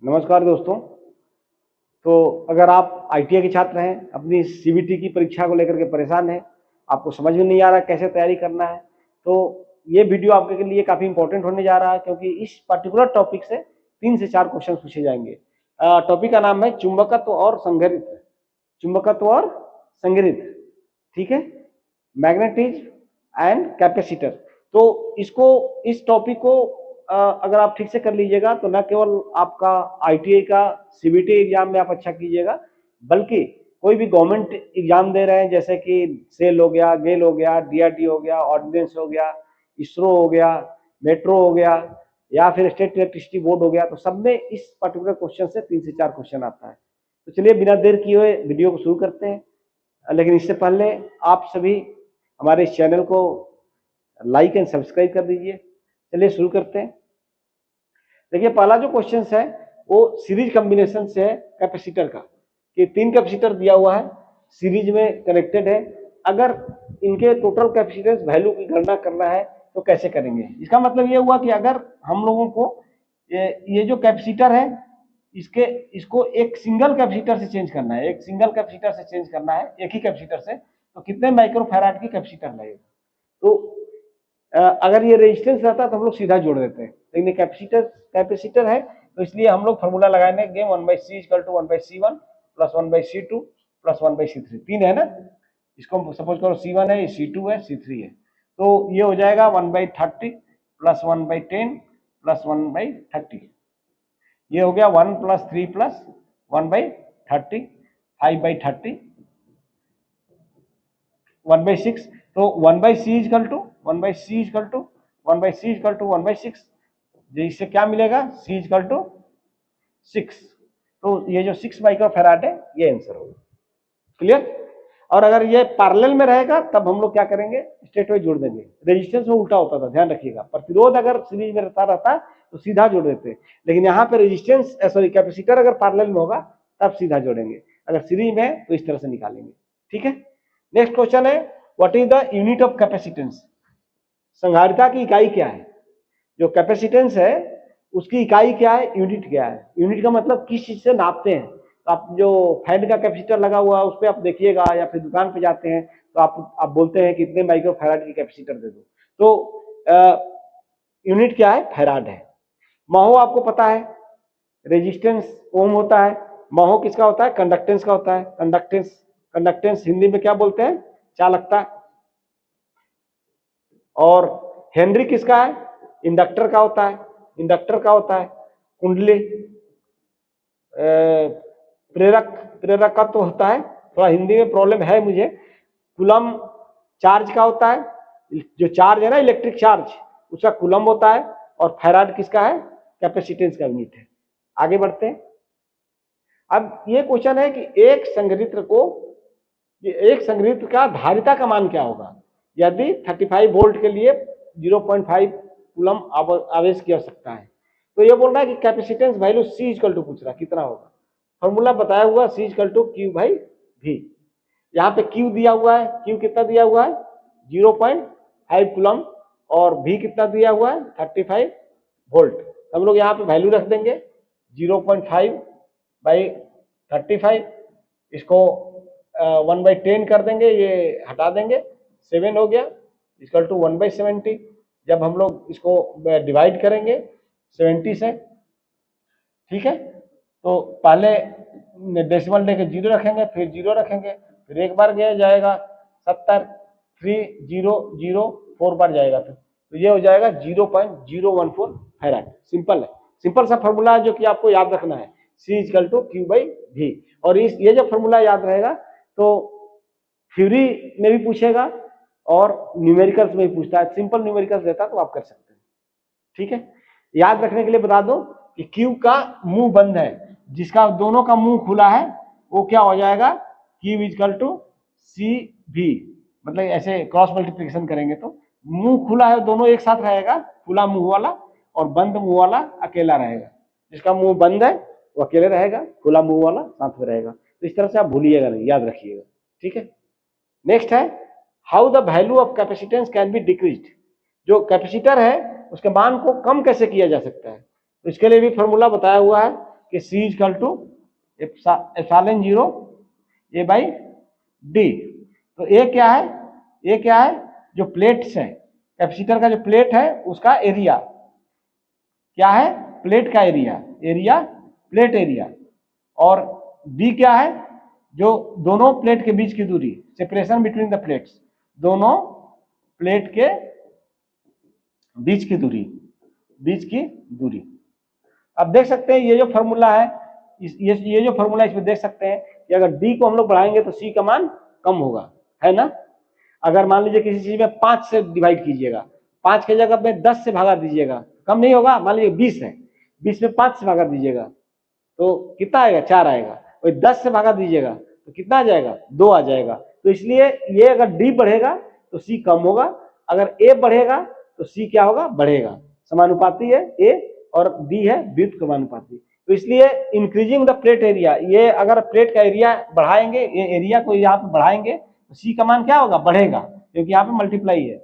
नमस्कार दोस्तों। तो अगर आप आईटीआई के छात्र हैं, अपनी सीबीटी की परीक्षा को लेकर के परेशान हैं, आपको समझ में नहीं आ रहा कैसे तैयारी करना है, तो ये वीडियो आपके लिए काफ़ी इंपॉर्टेंट होने जा रहा है, क्योंकि इस पर्टिकुलर टॉपिक से 3 से 4 क्वेश्चन पूछे जाएंगे। टॉपिक का नाम है चुंबकत्व और संघनित्र। चुंबकत्व और संघनित्र, ठीक है, मैग्नेटिज एंड कैपेसिटर। तो इस टॉपिक को अगर आप ठीक से कर लीजिएगा तो न केवल आपका आईटीआई का सीबीटी एग्जाम में आप अच्छा कीजिएगा, बल्कि कोई भी गवर्नमेंट एग्जाम दे रहे हैं, जैसे कि सेल हो गया, गेल हो गया, डीआरडी हो गया, ऑर्डिनेंस हो गया, इसरो हो गया, मेट्रो हो गया, या फिर स्टेट इलेक्ट्रिसिटी बोर्ड हो गया, तो सब में इस पर्टिकुलर क्वेश्चन से 3 से 4 क्वेश्चन आता है। तो चलिए बिना देर किए हुए वीडियो को शुरू करते हैं, लेकिन इससे पहले आप सभी हमारे इस चैनल को लाइक एंड सब्सक्राइब कर दीजिए। चलिए शुरू करते हैं। देखिए, पहला जो क्वेश्चन है वो सीरीज कॉम्बिनेशन से है कैपेसिटर का, कि 3 कैपेसिटर दिया हुआ है, सीरीज में कनेक्टेड है। अगर इनके टोटल कैपेसिटेंस वैल्यू की गणना करना है तो कैसे करेंगे। इसका मतलब ये हुआ कि अगर हम लोगों को ये जो कैपेसिटर है इसको एक सिंगल कैपेसिटर से चेंज करना है, एक सिंगल कैपेसिटर से चेंज करना है, एक ही कैपेसिटर से, तो कितने माइक्रोफैराड की कैपेसिटर लगेगा। तो अगर ये रेजिस्टेंस रहता तो हम लोग सीधा जोड़ देते हैं, लेकिन कैपेसिटर है, तो इसलिए हम लोग फॉर्मूला लगाएंगे 1/c = 1/c1 + 1/c2 + 1/c3। 3 है ना, इसको सपोज करो c1 है, c2 है, c3 है, तो ये हो जाएगा 1/30 + 1/10 + 1/30। ये हो गया 1 + 3 + 1/30, 5/30, 1/6। तो 1/c = 1/6, इससे क्या मिलेगा, c = 6। तो ये जो 6 माइक्रोफैराड है ये आंसर होगा। क्लियर। और अगर ये पैरेलल में रहेगा तब हम लोग क्या करेंगे, स्ट्रेट वाइज जोड़ देंगे। रेजिस्टेंस में उल्टा होता था, ध्यान रखिएगा। प्रतिरोध अगर सीरीज में रहता तो सीधा जोड़ देते, लेकिन यहाँ पे रेजिस्टेंस कैपेसिटर अगर पैरेलल में होगा तब सीधा जोड़ेंगे, अगर सीरीज में है तो इस तरह से निकालेंगे। ठीक है। नेक्स्ट क्वेश्चन है, what is the unit of capacitance. संधारिता की इकाई क्या है। जो कैपेसिटेंस है उसकी इकाई क्या है, यूनिट क्या है। यूनिट का मतलब किस चीज से नापते हैं। तो आप जो फैन का कैपेसिटर लगा हुआ है उस पर आप देखिएगा, या फिर दुकान पे जाते हैं तो आप बोलते हैं कि इतने माइक्रोफैराड की कैपेसिटर दे दो, तो यूनिट क्या है, फैराड है। महो आपको पता है, रेजिस्टेंस ओम होता है। महो किसका होता है, कंडक्टेंस का होता है। कंडक्टेंस हिंदी में क्या बोलते हैं, चालकता। और हेनरी किसका है, इंडक्टर का होता है। इंडक्टर का होता है कुंडली। प्रेरक का तो होता है, थोड़ा हिंदी में प्रॉब्लम है मुझे। कूलम चार्ज का होता है, जो चार्ज है ना, इलेक्ट्रिक चार्ज, उसका कूलम होता है। और फैराड किसका है, कैपेसिटेंस का यूनिट है। आगे बढ़ते हैं। अब ये क्वेश्चन है कि एक संघनित्र का धारिता का मान क्या होगा यदि 35 वोल्ट के लिए 0.5 कूलम आवेश की आवश्यकता है। तो ये बोल रहा है कि कैपेसिटेंस वैल्यू C = पूछ रहा है कितना होगा। फॉर्मूला बताया हुआ C = Q/V। यहाँ पे Q दिया हुआ है, Q कितना दिया हुआ है, 0.5 कूलम, और V कितना दिया हुआ है, 35 वोल्ट। हम लोग यहाँ पे वैल्यू रख देंगे 0.5/35, इसको 1/10 कर देंगे, ये हटा देंगे, 7 हो गया, = 1/70। जब हम लोग इसको डिवाइड करेंगे 70 से, ठीक है, तो पहले डेसिमल लेके 0 रखेंगे, फिर 0 रखेंगे, फिर एक बार गया जाएगा 70, 3004 बार जाएगा, तो ये हो जाएगा 0.014 फैराड। सिंपल है, सिंपल सा फॉर्मूला है जो कि आपको याद रखना है, C = Q/V। और ये जब फॉर्मूला याद रहेगा तो थ्योरी में भी पूछेगा और न्यूमेरिकल्स में भी पूछता है। सिंपल न्यूमेरिकल्स देता तो आप कर सकते हैं। ठीक है। याद रखने के लिए बता दो कि Q का मुंह बंद है, जिसका दोनों का मुंह खुला है वो क्या हो जाएगा, Q = CV। मतलब ऐसे क्रॉस मल्टीप्लिकेशन करेंगे तो मुंह खुला है दोनों एक साथ रहेगा, खुला मुंह वाला, और बंद मुंह वाला अकेला रहेगा। जिसका मुंह बंद है वो अकेले रहेगा, खुला मुंह वाला साथ में रहेगा। तो इस तरह से आप भूलिएगा नहीं, याद रखिएगा। ठीक है। नेक्स्ट है, how the value of capacitance can be decreased. जो कैपेसिटर है उसके मान को कम कैसे किया जा सकता है। तो इसके लिए भी फॉर्मूला बताया हुआ है, कि C equal to epsilon 0 A by D. तो ए क्या है, ये क्या है, जो प्लेट्स है, कैपेसिटर का जो प्लेट है उसका एरिया क्या है, प्लेट का एरिया प्लेट एरिया। और डी क्या है, जो दोनों प्लेट के बीच की दूरी, सेपरेशन बिटवीन द प्लेट्स, दोनों प्लेट के बीच की दूरी। अब देख सकते हैं ये जो फॉर्मूला है, ये जो फॉर्मूला इसमें देख सकते हैं कि अगर डी को हम लोग बढ़ाएंगे तो सी का मान कम होगा, है ना। अगर मान लीजिए किसी चीज में 5 से डिवाइड कीजिएगा, 5 की जगह में 10 से भागा दीजिएगा, कम नहीं होगा। मान लीजिए 20 है, 20 में 5 से भागा दीजिएगा तो कितना आएगा, 4 आएगा। वही 10 से भागा दीजिएगा तो कितना आ जाएगा, 2 आ जाएगा। तो इसलिए ये अगर डी बढ़ेगा तो सी कम होगा, अगर ए बढ़ेगा तो सी क्या होगा, बढ़ेगा। समानुपाती है ए और डी है व्युत्क्रमानुपाती। तो इसलिए इंक्रीजिंग द प्लेट एरिया, ये अगर प्लेट का एरिया बढ़ाएंगे, ये एरिया को यहाँ पे बढ़ाएंगे तो सी का मान क्या होगा, बढ़ेगा, क्योंकि यहाँ पे मल्टीप्लाई है।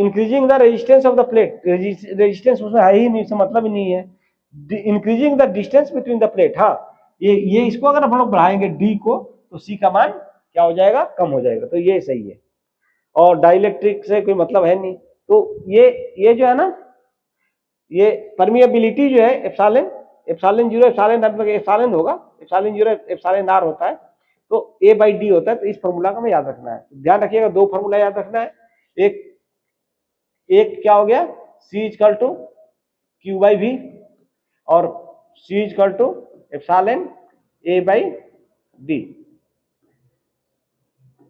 Increasing the resistance of the plate, resistance उसमें है ही नहीं, इसका मतलब ही नहीं है। Increasing the distance between the plate, हाँ ये इसको अगर हम लोग बढ़ाएंगे डी को तो सी का मान क्या हो जाएगा, कम हो जाएगा। तो ये सही है, और डाइलेक्ट्रिक से कोई मतलब है नहीं। तो ये जो है ना, ये परमिएबिलिटी जो है एप्सिलॉन 0 एप्सिलॉन होगा, एप्सिलॉन 0 एप्सिलॉन r होता है, तो a बाई डी होता है। तो इस फॉर्मूला का हमें याद रखना है, ध्यान रखिएगा, 2 फॉर्मूला याद रखना है। एक क्या हो गया, c equal to q by v और c equal to epsilon a by D,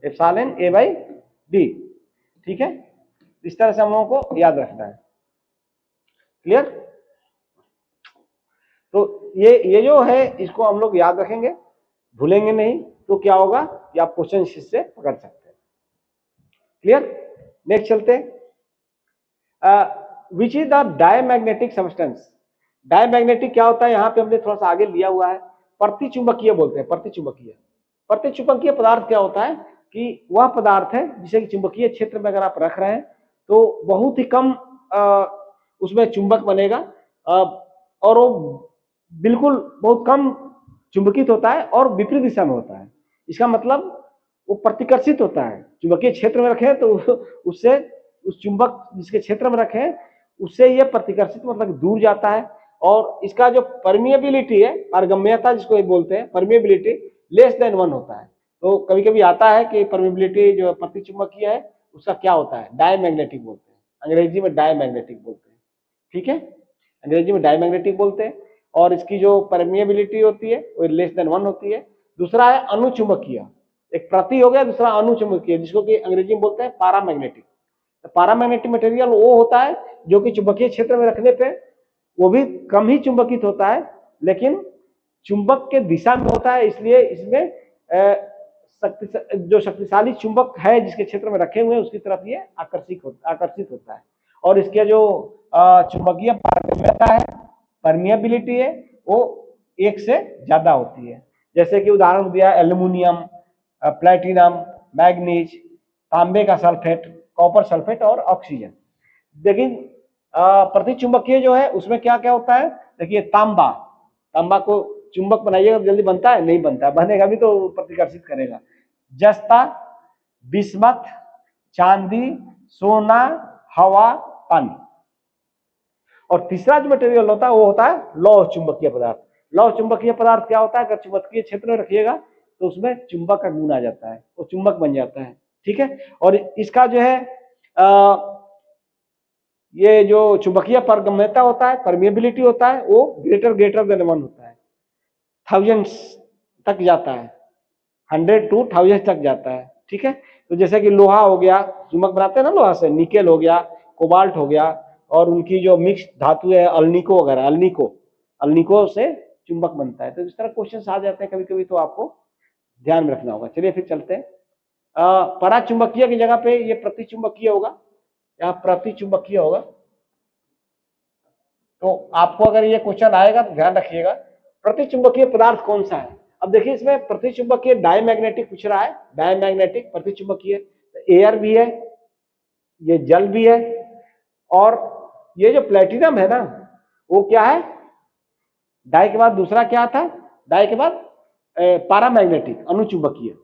epsilon a by D, ठीक है। इस तरह से हम लोगों को याद रखना है, क्लियर। तो ये जो है इसको हम लोग याद रखेंगे, भूलेंगे नहीं, तो क्या होगा कि आप क्वेश्चन से पकड़ सकते हैं, क्लियर। नेक्स्ट चलते हैं, which is the diamagnetic substance. Diamagnetic क्या होता है, यहाँ पे हमने थोड़ा सा आगे लिया हुआ है, प्रतिचुंबकीय बोलते हैं, प्रतिचुंबकीय पदार्थ क्या होता है कि वह पदार्थ है जिसे कि चुंबकीय क्षेत्र में अगर आप रख रहे हैं तो बहुत ही कम उसमें चुंबक बनेगा, और वो बिल्कुल बहुत कम चुंबकित होता है और विपरीत दिशा में होता है। इसका मतलब वो प्रतिकर्षित होता है, चुंबकीय क्षेत्र में रखें तो उससे उस चुंबक जिसके क्षेत्र में रखें उससे ये प्रतिकर्षित मतलब दूर जाता है। और इसका जो परमिएबिलिटी है, पारगम्यता जिसको बोलते हैं, परमिएबिलिटी लेस देन 1 होता है। तो कभी कभी आता है कि परमिएबिलिटी जो प्रतिचुंबकीय है उसका क्या होता है, डायमैग्नेटिक बोलते हैं, अंग्रेजी में डायमैग्नेटिक बोलते हैं, ठीक है, अंग्रेजी में डायमैग्नेटिक बोलते हैं। और इसकी जो परमिएबिलिटी होती है वो लेस देन 1 होती है। दूसरा है अनुचुंबकीय, एक प्रति हो गया, दूसरा अनुचुंबकीय जिसको कि अंग्रेजी में बोलते हैं पैरामैग्नेटिक। पैरामैग्नेटिक मटेरियल वो होता है जो कि चुंबकीय क्षेत्र में रखने पे वो भी कम ही चुंबकित होता है, लेकिन चुंबक के दिशा में होता है, इसलिए इसमें जो शक्तिशाली चुंबक है जिसके क्षेत्र में रखे हुए हैं उसकी तरफ ये आकर्षित होता है। और इसके जो चुंबकीय पारगम्यता है, परमिएबिलिटी है, वो 1 से ज्यादा होती है। जैसे कि उदाहरण दिया एल्यूमिनियम, प्लेटिनम, मैग्नीज, तांबे का सल्फेट, कॉपर सल्फेट और ऑक्सीजन। लेकिन प्रतिचुंबकीय जो है उसमें क्या क्या होता है, देखिए तांबा को चुंबक बनाइएगा जल्दी बनता है, नहीं बनता है, बनेगा भी तो प्रतिकर्षित करेगा। जस्ता, बिस्मथ, चांदी, सोना, हवा, पानी। और तीसरा जो मटेरियल होता है वो होता है लौह चुंबकीय पदार्थ। लौह चुंबकीय पदार्थ क्या होता है, अगर चुंबकीय क्षेत्र में रखिएगा तो उसमें चुंबक का गुण आ जाता है, वो चुंबक बन जाता है, ठीक है। और इसका जो है ये जो चुंबकीय पारगम्यता होता है, परमिएबिलिटी होता है, वो ग्रेटर देन 1 होता है, 1000 तक जाता है, 100 to 1000 तक जाता है, ठीक है। तो जैसे कि लोहा हो गया, चुंबक बनाते हैं ना लोहा से, निकेल हो गया, कोबाल्ट हो गया, और उनकी जो मिक्स धातु है अल्निको वगैरह, अल्निको से चुंबक बनता है। तो इस तरह क्वेश्चन आ जाते हैं कभी कभी, तो आपको ध्यान में रखना होगा। चलिए फिर चलते हैं, पराचुंबकीय की जगह पे ये प्रतिचुंबकीय होगा, यहाँ प्रतिचुंबकीय होगा। तो आपको अगर ये क्वेश्चन आएगा तो ध्यान रखिएगा, प्रतिचुंबकीय पदार्थ कौन सा है। अब देखिए इसमें प्रतिचुंबकीय डायमैग्नेटिक पूछ रहा है, डायमैग्नेटिक प्रतिचुंबकीय, एयर भी है, ये जल भी है, और ये जो प्लेटिनम है ना वो क्या है, डाई के बाद दूसरा क्या था, डाई के बाद पैरामैग्नेटिक, अनुचुंबकीय।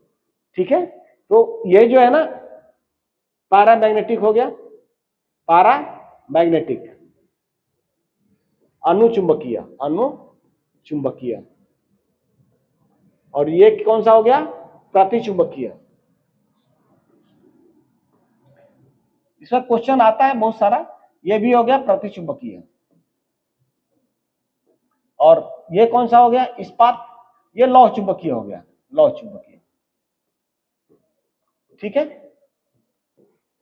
ठीक है, तो ये जो है ना पैरामैग्नेटिक हो गया, पैरामैग्नेटिक, अनुचुंबकीय, अनुचुंबकीय। और ये कौन सा हो गया, प्रतिचुंबकीय। इसका क्वेश्चन आता है बहुत सारा, ये भी हो गया प्रतिचुंबकीय। और ये कौन सा हो गया, इस्पात, ये लौह चुंबकीय हो गया, लौह चुंबकीय। ठीक है,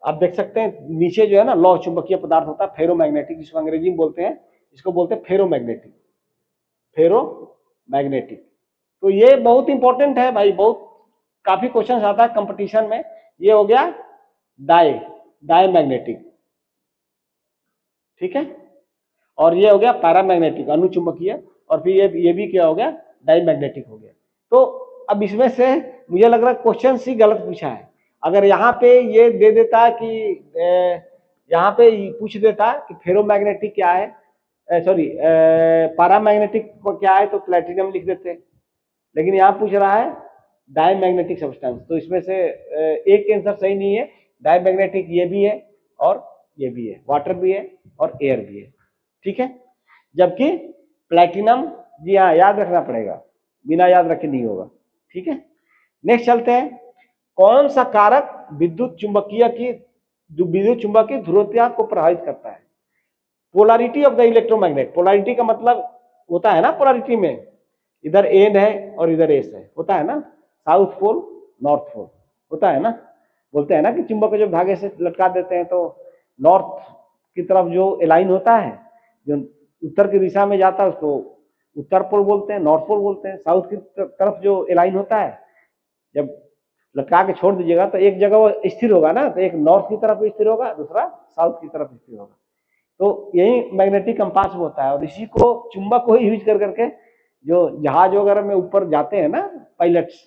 आप देख सकते हैं नीचे जो है ना लौह चुंबकीय पदार्थ होता है, फेरोमैग्नेटिक, जिसको अंग्रेजी में बोलते हैं, इसको बोलते हैं फेरोमैग्नेटिक, फेरोमैग्नेटिक। तो ये बहुत इंपॉर्टेंट है भाई, बहुत काफी क्वेश्चन आता है कंपटीशन में। ये हो गया डायमैग्नेटिक। ठीक है, और ये हो गया पैरामैग्नेटिक, अनुचुंबकीय। और फिर ये भी क्या हो गया, डायमैग्नेटिक हो गया। तो अब इसमें से मुझे लग रहा है क्वेश्चन सी गलत पूछा है। अगर यहाँ पे ये दे देता कि यहाँ पे पूछ देता कि फेरोमैग्नेटिक क्या है, सॉरी पैरामैग्नेटिक क्या है, तो प्लेटिनम लिख देते। लेकिन यहाँ पूछ रहा है डायमैग्नेटिक सब्सटेंस, तो इसमें से एक आंसर सही नहीं है। डायमैग्नेटिक ये भी है और ये भी है, वाटर भी है और एयर भी है। ठीक है, जबकि प्लैटिनम, जी हाँ याद रखना पड़ेगा, बिना याद रखे नहीं होगा। ठीक है, नेक्स्ट चलते हैं। कौन सा कारक विद्युत चुंबकीय की ध्रुवीयता को प्रभावित करता है? Polarity of the electromagnet. Polarity का मतलब होता है ना, पोलैरिटी में इधर एन है और इधर एस है, होता है ना, साउथ पोल नॉर्थ पोल होता है ना। बोलते हैं ना कि चुंबक को जब धागे से लटका देते हैं तो नॉर्थ की तरफ जो एलाइन होता है, जो उत्तर की दिशा में जाता है, उसको उत्तर पोल बोलते हैं, नॉर्थ पोल बोलते हैं। साउथ की तरफ जो एलाइन होता है, जब लटका के छोड़ दीजिएगा तो एक जगह वो स्थिर होगा ना, तो एक नॉर्थ की तरफ स्थिर होगा, दूसरा साउथ की तरफ स्थिर होगा। तो यही मैग्नेटिक कंपास होता है। और इसी को चुंबक को ही यूज कर करके जो जहाज वगैरह में ऊपर जाते हैं ना पायलट्स,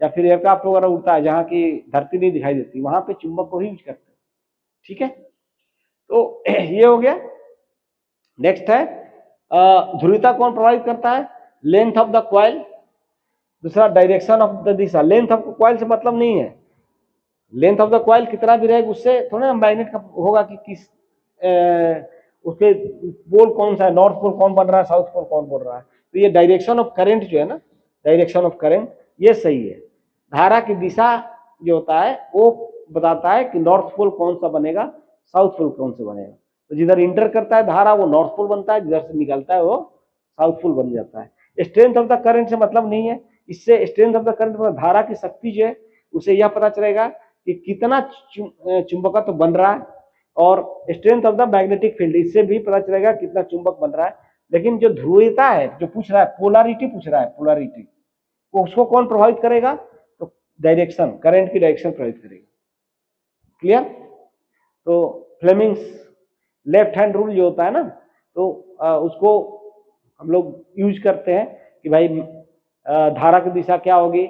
या फिर एयरक्राफ्ट वगैरह उड़ता है जहाँ की धरती नहीं दिखाई देती, वहां पे चुंबक को ही यूज करते हैं। ठीक है, तो ये हो गया। नेक्स्ट है ध्रुवीयता कौन प्रभावित करता है? Length of the coil. दूसरा डायरेक्शन ऑफ द दिशा। लेंथ ऑफ क्वाइल से मतलब नहीं है, लेंथ ऑफ द क्वाइल कितना भी रहेगा उससे थोड़ा ना मैग्नेट का होगा कि किस उसके पोल कौन सा है, नॉर्थ पोल कौन बन रहा है, साउथ पोल कौन बन रहा है। तो ये डायरेक्शन ऑफ करंट जो है ना, डायरेक्शन ऑफ करंट, ये सही है। धारा की दिशा जो होता है वो बताता है कि नॉर्थ पोल कौन सा बनेगा, साउथ पोल कौन सा बनेगा। तो जिधर इंटर करता है धारा वो नॉर्थ पोल बनता है, जिधर से निकलता है वो साउथ पोल बन जाता है। स्ट्रेंथ ऑफ द करंट से मतलब नहीं है, इससे स्ट्रेंथ ऑफ द करंट में धारा की शक्ति जो है उसे यह पता चलेगा कि कितना चुंबकत्व बन रहा है। और strength of the magnetic field, इससे भी पता चलेगा कितना चुंबक बन रहा है। लेकिन जो ध्रुवीयता है, जो पूछ रहा है पोलैरिटी पूछ रहा है, पोलैरिटी उसको कौन प्रभावित करेगा? तो डायरेक्शन, करंट की डायरेक्शन प्रभावित करेगा। क्लियर? तो फ्लेमिंग्स लेफ्ट हैंड रूल जो होता है ना, तो उसको हम लोग यूज करते हैं कि भाई धारा की दिशा क्या होगी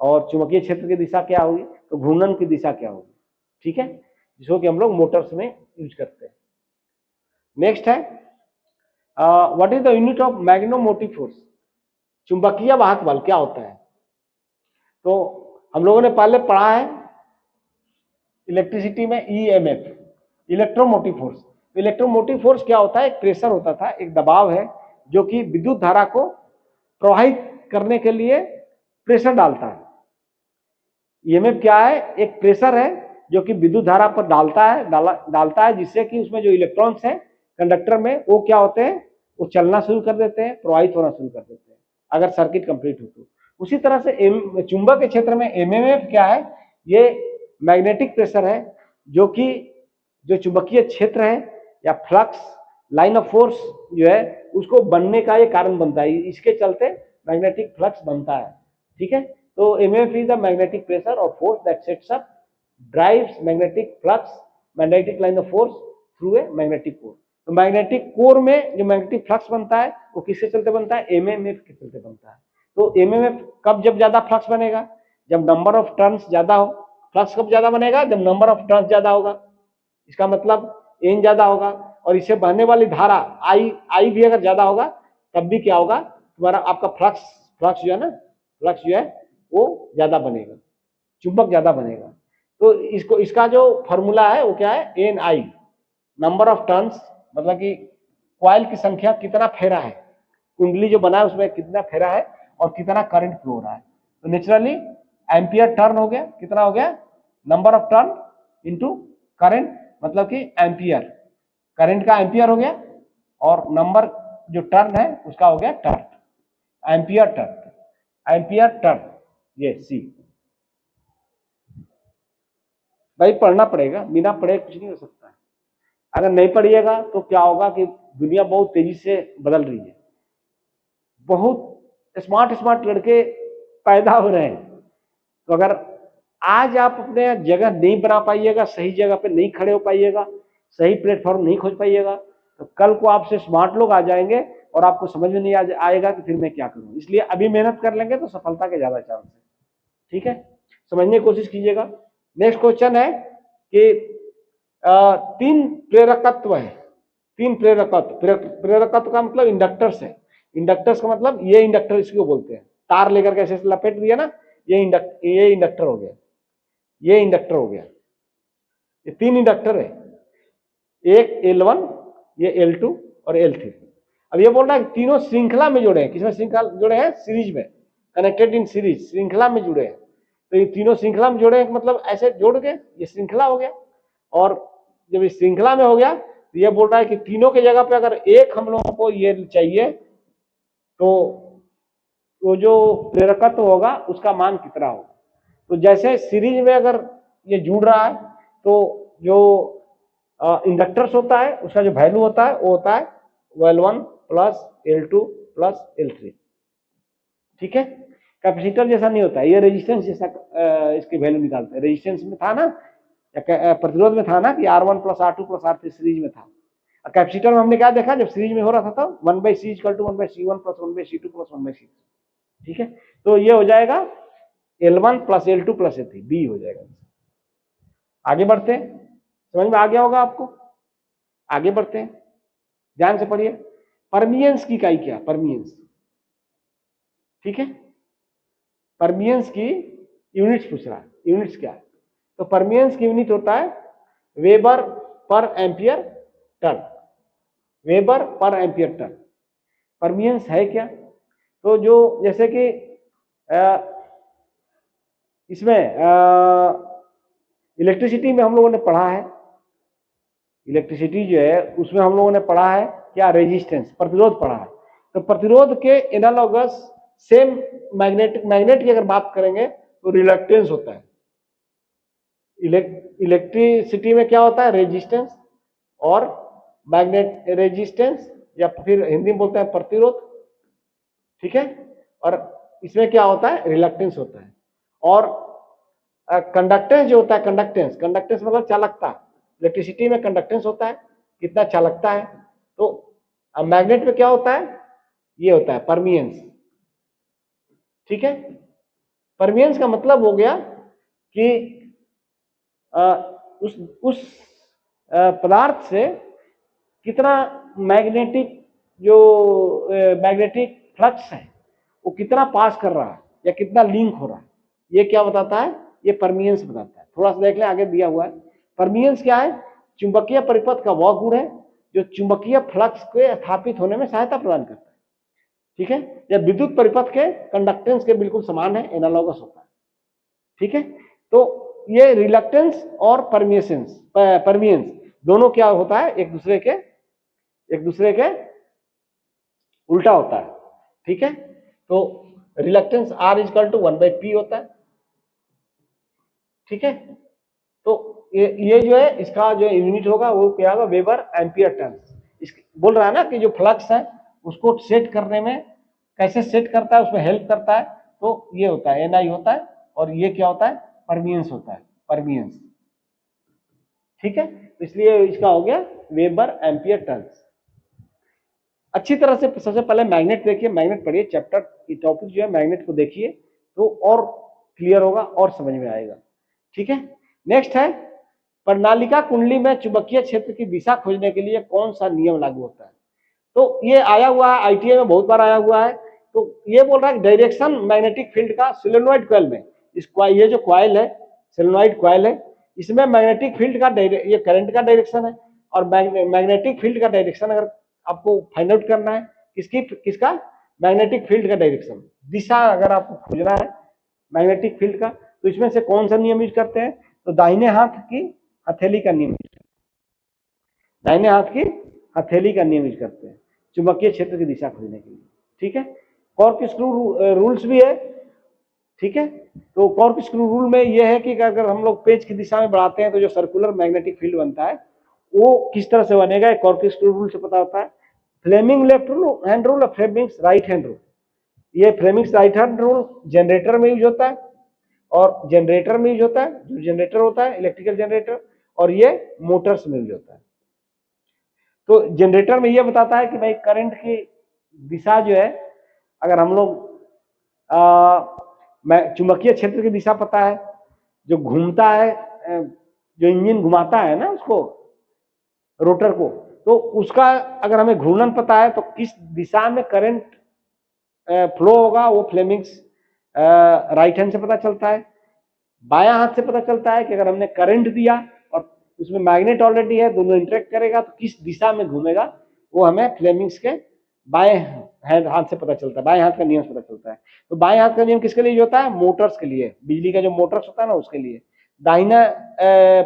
और चुंबकीय क्षेत्र की दिशा क्या होगी, तो घूर्णन की दिशा क्या होगी। ठीक है, जिसको कि हम लोग मोटर्स में यूज करते हैं। नेक्स्ट है what is the unit of magnetomotive force. चुंबकीय वाहक बल क्या होता है? तो हम लोगों ने पहले पढ़ा है इलेक्ट्रिसिटी में EMF, electromotive force. Electromotive force क्या होता है? एक प्रेशर होता था, एक दबाव है जो कि विद्युत धारा को प्रवाहित करने के लिए प्रेशर डालता है। ईएमएफ क्या है? एक प्रेशर है जो कि विद्युत धारा पर डालता है जिससे कि उसमें जो इलेक्ट्रॉन्स हैं कंडक्टर में वो क्या होते हैं, वो चलना शुरू कर देते हैं, प्रवाहित होना शुरू कर देते हैं अगर सर्किट कंप्लीट हो तो। उसी तरह से चुंबक के क्षेत्र में एमएमएफ क्या है? ये मैग्नेटिक प्रेशर है जो कि जो चुंबकीय क्षेत्र है या फ्लक्स लाइन ऑफ फोर्स जो है उसको बनने का ये कारण बनता है, इसके चलते मैग्नेटिक फ्लक्स बनता है। ठीक है, तो MMF is the magnetic pressure और force that sets up drives magnetic flux, magnetic line of force through a magnetic core. तो मैग्नेटिक कोर में जो मैग्नेटिक फ्लक्स बनता है वो किसके चलते बनता है? एमएमएफ के चलते बनता है। तो एमएमएफ कब जब ज्यादा फ्लक्स बनेगा? जब नंबर ऑफ टर्न्स ज्यादा हो। फ्लक्स कब ज्यादा बनेगा? जब नंबर ऑफ टर्न्स ज्यादा होगा, इसका मतलब एन ज्यादा होगा, और इससे बहने वाली धारा आई भी अगर ज्यादा होगा तब भी क्या होगा, तुम्हारा आपका फ्लक्स जो है ना, फ्लक्स जो है वो ज्यादा बनेगा, चुंबक ज्यादा बनेगा। तो इसका जो फॉर्मूला है वो क्या है, N I, number of turns, मतलब कि कॉइल की संख्या, कितना फेरा है, कुंडली जो बना है उसमें कितना फेरा है और कितना करंट फ्लो हो रहा है। तो नेचुरली एम्पियर टर्न हो गया, कितना हो गया, number of turn into current, मतलब कि एम्पियर, करंट का एम्पियर हो गया और नंबर जो टर्न है उसका हो गया turn, ampere turn, ampere turn, ये सी। भाई पढ़ना पड़ेगा, बिना पढ़े कुछ नहीं हो सकता है। अगर नहीं पढ़िएगा तो क्या होगा कि दुनिया बहुत तेजी से बदल रही है, बहुत स्मार्ट स्मार्ट लड़के पैदा हो रहे हैं। तो अगर आज आप अपने जगह नहीं बना पाइएगा, सही जगह पे नहीं खड़े हो पाइएगा, सही प्लेटफॉर्म नहीं खोज पाइएगा, तो कल को आपसे स्मार्ट लोग आ जाएंगे और आपको समझ में नहीं आएगा कि फिर मैं क्या करूं। इसलिए अभी मेहनत कर लेंगे तो सफलता के ज्यादा चांस है। ठीक है, समझने की कोशिश कीजिएगा। नेक्स्ट क्वेश्चन है कि तीन प्रेरकत्व है, तीन प्रेरकत्व का मतलब इंडक्टर्स है। इंडक्टर्स का मतलब ये इंडक्टर इसको बोलते हैं, तार लेकर कैसे लपेट दिया ना, ये इंडक्टर हो गया, ये इंडक्टर हो गया। ये तीन इंडक्टर है, एक L1, ये L2 और L3। अब ये बोल रहा है तीनों श्रृंखला में जुड़े हैं, किसमें श्रृंखला जुड़े हैं, सीरीज में, कनेक्टेड इन सीरीज, श्रृंखला में जुड़े हैं। तो ये तीनों श्रृंखला में जुड़े हैं, मतलब ऐसे जोड़ के ये श्रृंखला हो गया। और जब इस श्रृंखला में हो गया तो ये बोल रहा है कि तीनों के जगह पे अगर एक हम लोगों को ये चाहिए तो वो जो प्रेरकत्व होगा उसका मान कितना होगा। तो जैसे सीरीज में अगर ये जुड़ रहा है तो जो इंडक्टर्स होता है उसका जो वैल्यू होता है वो होता है L1 plus L2 plus L3। ठीक है, कैपेसिटर जैसा नहीं होता है, ये रेजिस्टेंस जैसा इसकी वैल्यू निकालते हैं। रेजिस्टेंस में था ना, प्रतिरोध में था ना कि R1 plus R2 plus R3 series में था। कैपेसिटर में हमने क्या देखा, जब सीरीज में हो रहा था तो 1/C equal to 1/C1 plus 1/C2 plus 1/C3। ठीक है, तो ये हो जाएगा L1 plus L2 plus L3, B हो जाएगा। आगे बढ़ते हैं, समझ में आ गया होगा आपको। आगे बढ़ते हैं, ध्यान से पढ़िए। परमियंस की इकाई क्या, परमियंस, ठीक है, परमियंस की यूनिट्स पूछ रहा है, यूनिट्स क्या है। तो परमियंस की यूनिट होता है वेबर पर एम्पियर टर्न, वेबर पर एम्पियर टर्न। परमियंस है क्या, तो जो जैसे कि इसमें इलेक्ट्रिसिटी में हम लोगों ने पढ़ा है, इलेक्ट्रिसिटी जो है उसमें हम लोगों ने पढ़ा है क्या, रेजिस्टेंस, प्रतिरोध पढ़ा है। तो प्रतिरोध के एनालॉगस सेम मैग्नेट की अगर बात करेंगे तो रिलक्टेंस होता है। इलेक्ट्रिसिटी में क्या होता है, रेजिस्टेंस, और मैग्नेट रेजिस्टेंस या फिर हिंदी में बोलते हैं प्रतिरोध। ठीक है, और इसमें क्या होता है, रिलक्टेंस होता है। और कंडक्टेंस जो होता है, कंडक्टेंस मतलब चालकता। इलेक्ट्रिसिटी में कंडक्टेंस होता है, कितना चालकता है। तो मैग्नेट में क्या होता है, ये होता है परमियंस। ठीक है, परमियंस का मतलब हो गया कि उस पदार्थ से कितना मैग्नेटिक जो मैग्नेटिक फ्लक्स है वो कितना पास कर रहा है या कितना लिंक हो रहा है, ये क्या बताता है, ये परमियंस बताता है। थोड़ा सा देख लें, आगे दिया हुआ है। परमियंस क्या है, चुंबकीय परिपथ का वह गुण है जो चुंबकीय फ्लक्स के स्थापित होने में सहायता प्रदान करता है। ठीक है, यह विद्युत परिपथ के कंडक्टेंस के बिल्कुल समान है, एनालॉगस होता है। ठीक है, तो ये रिलक्टेंस और परमियंस दोनों क्या होता है, एक दूसरे के उल्टा होता है। ठीक है, तो reluctance R equal to 1/P होता है। ठीक है, तो ये जो है इसका जो यूनिट होगा वो क्या होगा, वेबर एम्पियर टर्न। बोल रहा है ना कि जो फ्लक्स है उसको सेट करने में कैसे सेट करता है, उसमें हेल्प करता है। तो ये होता है NI होता है, और ये क्या होता है, परमियंस होता है, परमियंस। ठीक है, तो इसलिए इसका हो गया वेबर एम्पियर टर्न। अच्छी तरह से सबसे पहले मैग्नेट देखिए, मैग्नेट पढ़िए, चैप्टर की टॉपिक जो है मैग्नेट को देखिए तो और क्लियर होगा और समझ में आएगा। ठीक है, नेक्स्ट है प्रणालिका कुंडली में चुंबकीय क्षेत्र की दिशा खोजने के लिए कौन सा नियम लागू होता है। तो ये आया हुआ है, आईटीआई में बहुत बार आया हुआ है। तो ये बोल रहा है डायरेक्शन मैग्नेटिक फील्ड का सोलेनोइड कॉइल में, ये जो कॉइल है सोलेनोइड कॉइल है, इसमें मैग्नेटिक फील्ड का ये करंट का डायरेक्शन है, और मैग्नेटिक फील्ड का डायरेक्शन अगर आपको फाइंड आउट करना है, किसका मैग्नेटिक फील्ड का डायरेक्शन, दिशा अगर आपको खोजना है मैग्नेटिक फील्ड का, तो इसमें से कौन सा नियम यूज करते हैं, तो दाहिने हाथ की हथेली का नियम, दाहिने हाथ की हथेली का नियम यूज करते हैं चुंबकीय क्षेत्र की दिशा खोजने के लिए। ठीक है, कॉर्कस्क्रू रूल्स भी है। ठीक है, तो कॉर्कस्क्रू रूल में यह है कि अगर हम लोग पेज की दिशा में बढ़ाते हैं तो जो सर्कुलर मैग्नेटिक फील्ड बनता है वो किस तरह से बनेगा, कॉर्कस्क्रू रूल से पता होता है। फ्लेमिंग लेफ्ट हैंड रूल और फ्लेमिंग्स राइट हैंड रूल, ये Fleming's right hand rule generator में यूज होता है, और जनरेटर में यूज होता है, जो जनरेटर होता है इलेक्ट्रिकल जनरेटर, और ये मोटर्स में यूज होता है। तो जनरेटर में ये बताता है कि भाई करंट की दिशा जो है, अगर हम लोग चुंबकीय क्षेत्र की दिशा पता है, जो घूमता है, जो इंजन घुमाता है ना उसको, रोटर को, तो उसका अगर हमें घूर्णन पता है तो किस दिशा में करंट फ्लो होगा, वो फ्लेमिंग्स राइट हैंड से पता चलता है। बायां हाथ से पता चलता है कि अगर हमने करंट दिया और उसमें मैग्नेट ऑलरेडी है, दोनों इंटरेक्ट करेगा तो किस दिशा में घूमेगा, वो हमें फ्लेमिंग्स के बाएं हाथ से पता चलता है, बाएं हाथ का नियम से पता चलता है। तो बाएं हाथ का नियम किसके लिए होता है, मोटर्स के लिए, बिजली का जो मोटर्स होता है ना उसके लिए। दाहिना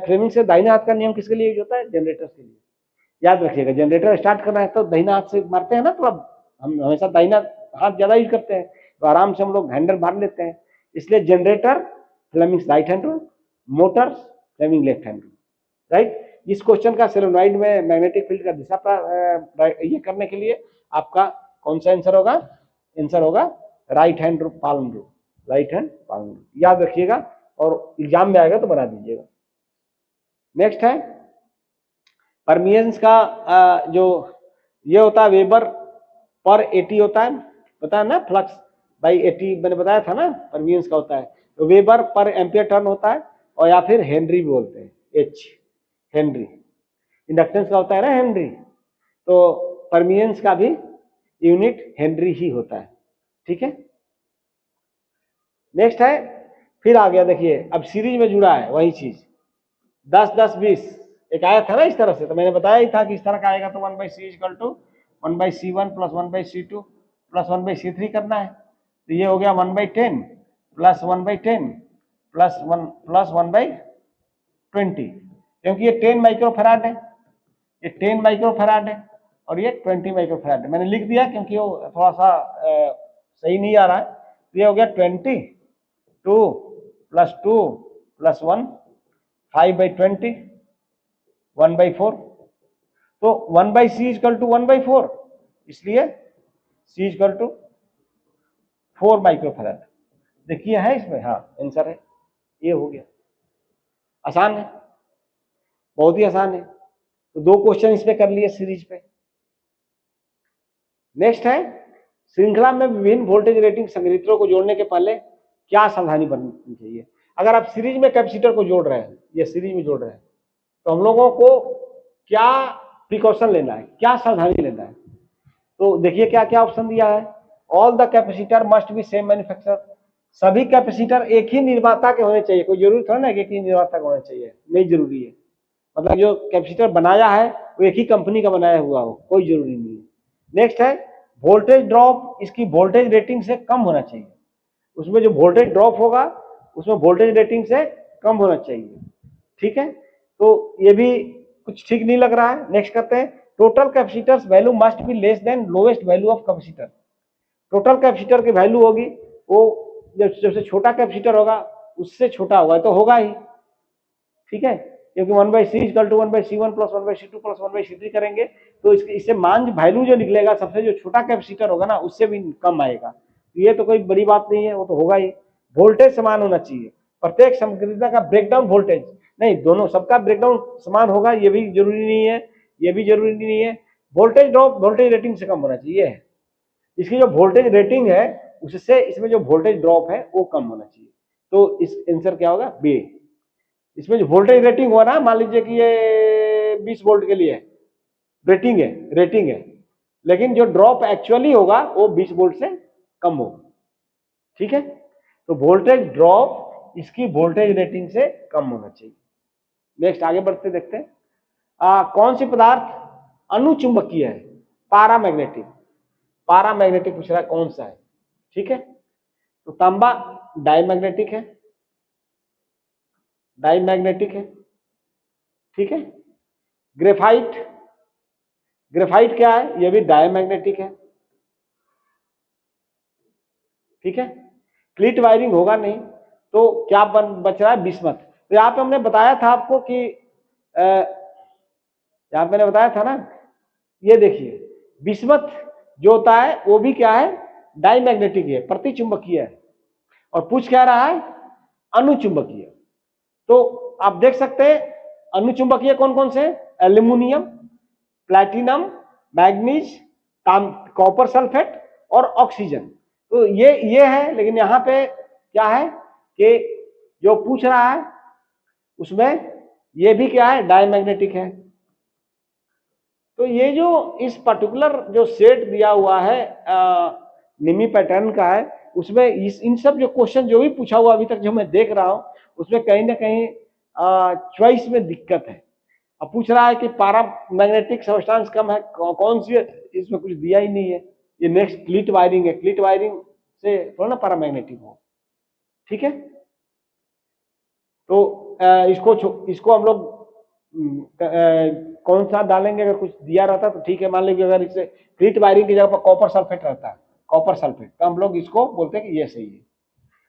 फ्लेमिंग से दाहिना हाथ का नियम किसके लिए यूज होता है, जनरेटर्स के लिए। याद रखिएगा, जनरेटर स्टार्ट करना है तो दाहिना हाथ से मारते हैं ना, तो अब हम हमेशा दाहिना हाथ ज्यादा यूज करते हैं, तो आराम से हम लोग हैंडल मार लेते हैं। इसलिए generator Fleming's right hand rule, motors Fleming left hand rule, right. इस क्वेश्चन का सोलेनोइड में मैग्नेटिक फील्ड का दिशा ये करने के लिए आपका कौन सा आंसर होगा, आंसर होगा right hand palm rule, right hand palm rule, याद रखिएगा और एग्जाम में आएगा तो बना दीजिएगा। नेक्स्ट है परमियंस का जो ये होता है वेबर पर एटी होता है, पता है ना, फ्लक्स बाई एटी मैंने बताया था ना, परमियंस का होता है, तो वेबर पर एम्पियर टर्न होता है, और या फिर हेनरी भी बोलते हैं, एच हेनरी। इंडक्टेंस का होता है ना हेनरी, तो परमियंस का भी यूनिट हेनरी ही होता है। ठीक है, नेक्स्ट है, फिर आ गया देखिए, अब सीरीज में जुड़ा है वही चीज, 10-10-20 एक आया था ना इस तरह से, तो मैंने बताया ही था कि इस तरह का आएगा तो 1/c equal to 1/c1 plus 1/c2 plus 1/c3 करना है। तो ये हो गया 1/10 प्लस 1/10 प्लस 1/20, क्योंकि ये 10 माइक्रोफैराड है, ये 10 माइक्रोफैराड है और ये 20 माइक्रोफैराड है। मैंने लिख दिया क्योंकि वो थोड़ा सा सही नहीं आ रहा है। तो ये हो गया 22 प्लस 2 प्लस 1 5/20 1/4, तो 1/c इक्वल टू 1/4, इसलिए c इक्वल टू 4 माइक्रोफैराड। देखिए है इसमें, हाँ आंसर है, ये हो गया। आसान है, बहुत ही आसान है। तो 2 क्वेश्चन इसमें कर लिए सीरीज पे। नेक्स्ट है, श्रृंखला में विभिन्न वोल्टेज रेटिंग संधारित्रों को जोड़ने के पहले क्या सावधानी बरतनी चाहिए। अगर आप सीरीज में कैपेसिटर को जोड़ रहे हैं या सीरीज में जोड़ रहे हैं तो हम लोगों को क्या प्रिकॉशन लेना है, क्या सावधानी लेना है। तो देखिए क्या क्या ऑप्शन दिया है, all the capacitor must be same manufacturer, सभी कैपेसिटर एक ही निर्माता के होने चाहिए। कोई जरूरी थोड़ा ना कि एक ही निर्माता का होना चाहिए, नहीं जरूरी है, मतलब जो कैपेसिटर बनाया है वो एक ही कंपनी का बनाया हुआ हो, कोई जरूरी नहीं है। नेक्स्ट है, वोल्टेज ड्रॉप इसकी वोल्टेज रेटिंग से कम होना चाहिए, उसमें जो वोल्टेज ड्रॉप होगा उसमें वोल्टेज रेटिंग से कम होना चाहिए। ठीक है, तो ये भी कुछ ठीक नहीं लग रहा है। नेक्स्ट करते हैं, total capacitors value must be less than lowest value of capacitor. Total capacitor की वैल्यू होगी वो जब सबसे छोटा कैपेसिटर होगा उससे छोटा होगा, तो होगा ही। ठीक है, क्योंकि 1/c equal to 1/c1 plus 1/c2 plus 1/c3 करेंगे तो इससे मान वैल्यू जो निकलेगा सबसे जो छोटा कैपेसिटर होगा ना उससे भी कम आएगा। ये तो कोई बड़ी बात नहीं है, वो तो होगा ही। वोल्टेज समान होना चाहिए, प्रत्येक संक्रियता का ब्रेकडाउन वोल्टेज नहीं, दोनों सबका ब्रेकडाउन समान होगा ये भी जरूरी नहीं है, ये भी जरूरी नहीं है। वोल्टेज ड्रॉप वोल्टेज रेटिंग से कम होना चाहिए, इसकी जो वोल्टेज रेटिंग है उससे इसमें जो वोल्टेज ड्रॉप है वो कम होना चाहिए। तो इस आंसर क्या होगा, बी। इसमें जो वोल्टेज रेटिंग हुआ ना, मान लीजिए कि ये 20 वोल्ट के लिए रेटिंग है लेकिन जो ड्रॉप एक्चुअली होगा वो 20 वोल्ट से कम होगा। ठीक है, तो वोल्टेज ड्रॉप इसकी वोल्टेज रेटिंग से कम होना चाहिए। नेक्स्ट आगे बढ़ते देखते हैं कौन सी पदार्थ अनुचुंबकीय है, पारामैग्नेटिक। पारामैग्नेटिक पूछ रहा है कौन सा है। ठीक है, तो तांबा डायमैग्नेटिक है, डायमैग्नेटिक है। ठीक है, ग्रेफाइट, ग्रेफाइट क्या है, यह भी डायमैग्नेटिक है। ठीक है, क्लीट वायरिंग होगा नहीं, तो क्या बच रहा है, बिस्मथ। तो यहाँ पे हमने बताया था आपको कि यहाँ पे मैंने बताया था ना, ये देखिए बिस्मथ जो होता है वो भी क्या है, डायमैग्नेटिक है, प्रतिचुंबकीय है। और पूछ क्या रहा है, अनुचुंबकीय। तो आप देख सकते हैं अनुचुंबकीय कौन कौन से, aluminium, platinum, manganese, copper sulphate और ऑक्सीजन। तो ये है, लेकिन यहाँ पे क्या है कि जो पूछ रहा है उसमें ये भी क्या है, डायमैग्नेटिक है। तो ये जो इस पर्टिकुलर जो सेट दिया हुआ है निमी पैटर्न का है, उसमें इन सब जो क्वेश्चन जो भी पूछा हुआ अभी तक जो मैं देख रहा हूं, उसमें कहीं ना कहीं चॉइस में दिक्कत है। अब पूछ रहा है कि पारामैग्नेटिक सब्सटेंस कम है, कौन सी है, इसमें कुछ दिया ही नहीं है। ये नेक्स्ट क्लीट वायरिंग है, क्लीट वायरिंग से थोड़ा ना पारामैग्नेटिक हो। ठीक है, तो इसको हम लोग कौन सा डालेंगे, अगर कुछ दिया रहता तो ठीक है। मान लीजिए अगर इसे क्लीट वायरिंग की जगह पर कॉपर सल्फेट रहता है, कॉपर सल्फेट, तो हम लोग इसको बोलते हैं कि ये सही है।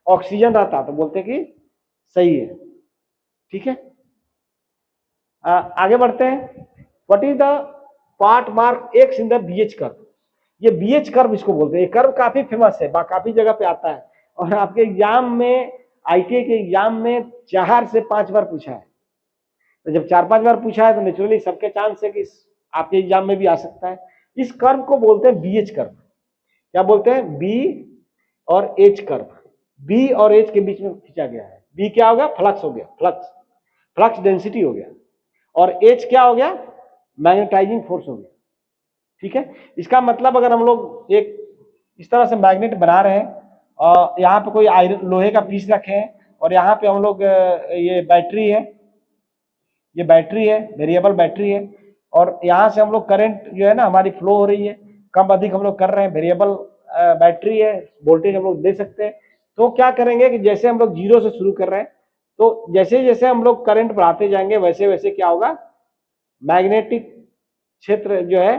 ऑक्सीजन रहता तो बोलते हैं कि सही है। ठीक है, आगे बढ़ते हैं। What is the part mark X in the BH curve. ये बीएच कर्व इसको बोलते हैं। ये कर्व काफी फेमस है, काफी जगह पे आता है, और आपके एग्जाम में, आईटीआई के एग्जाम में 4 से 5 बार पूछा है। तो जब 4-5 बार पूछा है तो नेचुरली सबके चांस है कि आपके एग्जाम में भी आ सकता है। इस कर्व को बोलते हैं बीएच कर्व। क्या बोलते हैं, बी और एच कर्व। बी और एच के बीच में खींचा गया है। बी क्या हो गया, फ्लक्स हो गया, फ्लक्स, फ्लक्स डेंसिटी हो गया। और एच क्या हो गया, मैग्नेटाइजिंग फोर्स हो गया। ठीक है, इसका मतलब अगर हम लोग एक इस तरह से मैग्नेट बना रहे हैं और यहाँ पे कोई आयरन लोहे का पीस रखे हैं, और यहाँ पे हम लोग ये बैटरी है, ये बैटरी है, वेरिएबल बैटरी है, और यहाँ से हम लोग करंट जो है ना हमारी फ्लो हो रही है, कम अधिक हम लोग कर रहे हैं, वेरिएबल बैटरी है, वोल्टेज हम लोग दे सकते हैं। तो क्या करेंगे कि जैसे हम लोग जीरो से शुरू कर रहे हैं, तो जैसे जैसे हम लोग करंट बढ़ाते जाएंगे वैसे वैसे क्या होगा, मैग्नेटिक क्षेत्र जो है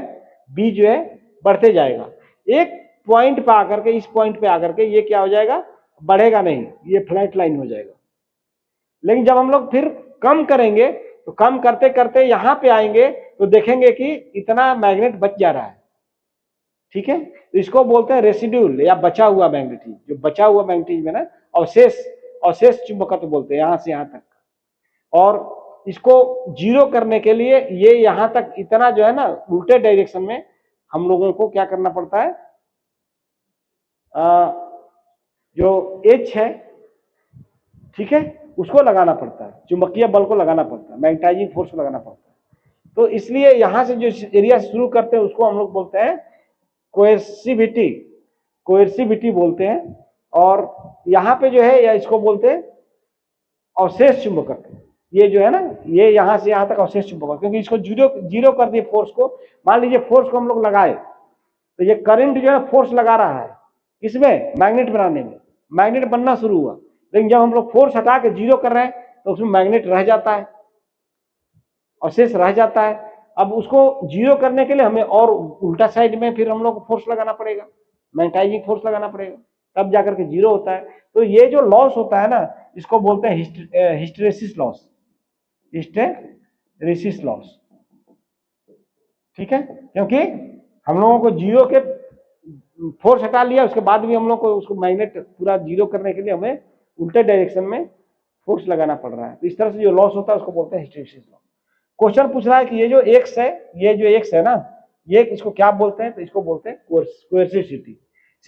बी जो है बढ़ते जाएगा। एक पॉइंट पे आकर के, इस पॉइंट पे आकर के ये क्या हो जाएगा, बढ़ेगा नहीं, ये फ्लैट लाइन हो जाएगा। लेकिन जब हम लोग फिर कम करेंगे तो कम करते करते यहां पे आएंगे तो देखेंगे कि इतना मैग्नेट बच जा रहा है। ठीक है, तो इसको बोलते हैं रेसिड्यूल या बचा हुआ मैग्नेटिज्म। जो बचा हुआ मैग्नेटिज्म है ना, अवशेष, अवशेष चुंबकत्व बोलते हैं, यहां से यहां तक। और इसको जीरो करने के लिए ये यहां तक इतना जो है ना उल्टे डायरेक्शन में हम लोगों को क्या करना पड़ता है, जो एच है, ठीक है, उसको लगाना पड़ता है, चुंबकीय बल को लगाना पड़ता है, मैग्नेटाइजिंग फोर्स को लगाना पड़ता है। तो इसलिए यहां से जो एरिया शुरू करते हैं उसको हम लोग बोलते हैं कोएर्सिविटी, कोएर्सिविटी बोलते हैं। और यहाँ पे जो है या इसको बोलते हैं अवशेष चुंबकत्व। ये जो है ना, ये यहां से यहां तक अवशेष चुंबकत्व, क्योंकि इसको जीरो कर दिए फोर्स को। मान लीजिए फोर्स को हम लोग लगाए तो ये करंट जो है फोर्स लगा रहा है इसमें, मैग्नेट बनाने में, मैग्नेट बनना शुरू हुआ। लेकिन जब हम लोग फोर्स हटा के जीरो कर रहे हैं तो उसमें मैग्नेट रह जाता है, अवशेष रह जाता है। अब उसको जीरो करने के लिए हमें और उल्टा साइड में फिर हम लोग को फोर्स लगाना पड़ेगा, मैग्नेटाइजिंग फोर्स लगाना पड़ेगा, तब जाकर के जीरो होता है। तो ये जो लॉस होता है ना, इसको बोलते हैं हिस्टेरेसिस लॉस, हिस्टेरेसिस लॉस। ठीक है, क्योंकि हम लोगों को जीरो के फोर्स हटा लिया, उसके बाद भी हम लोग को उसको मैग्नेट पूरा जीरो करने के लिए हमें उल्टे डायरेक्शन में फोर्स लगाना पड़ रहा है। तो इस तरह से जो लॉस होता है उसको बोलते हैं हिस्टेरेसिस लॉस। क्वेश्चन पूछ रहा है कि ये जो एक्स है, ये जो एक्स है ना, ये इसको क्या बोलते हैं, तो इसको बोलते हैं कोएर्सिविटी।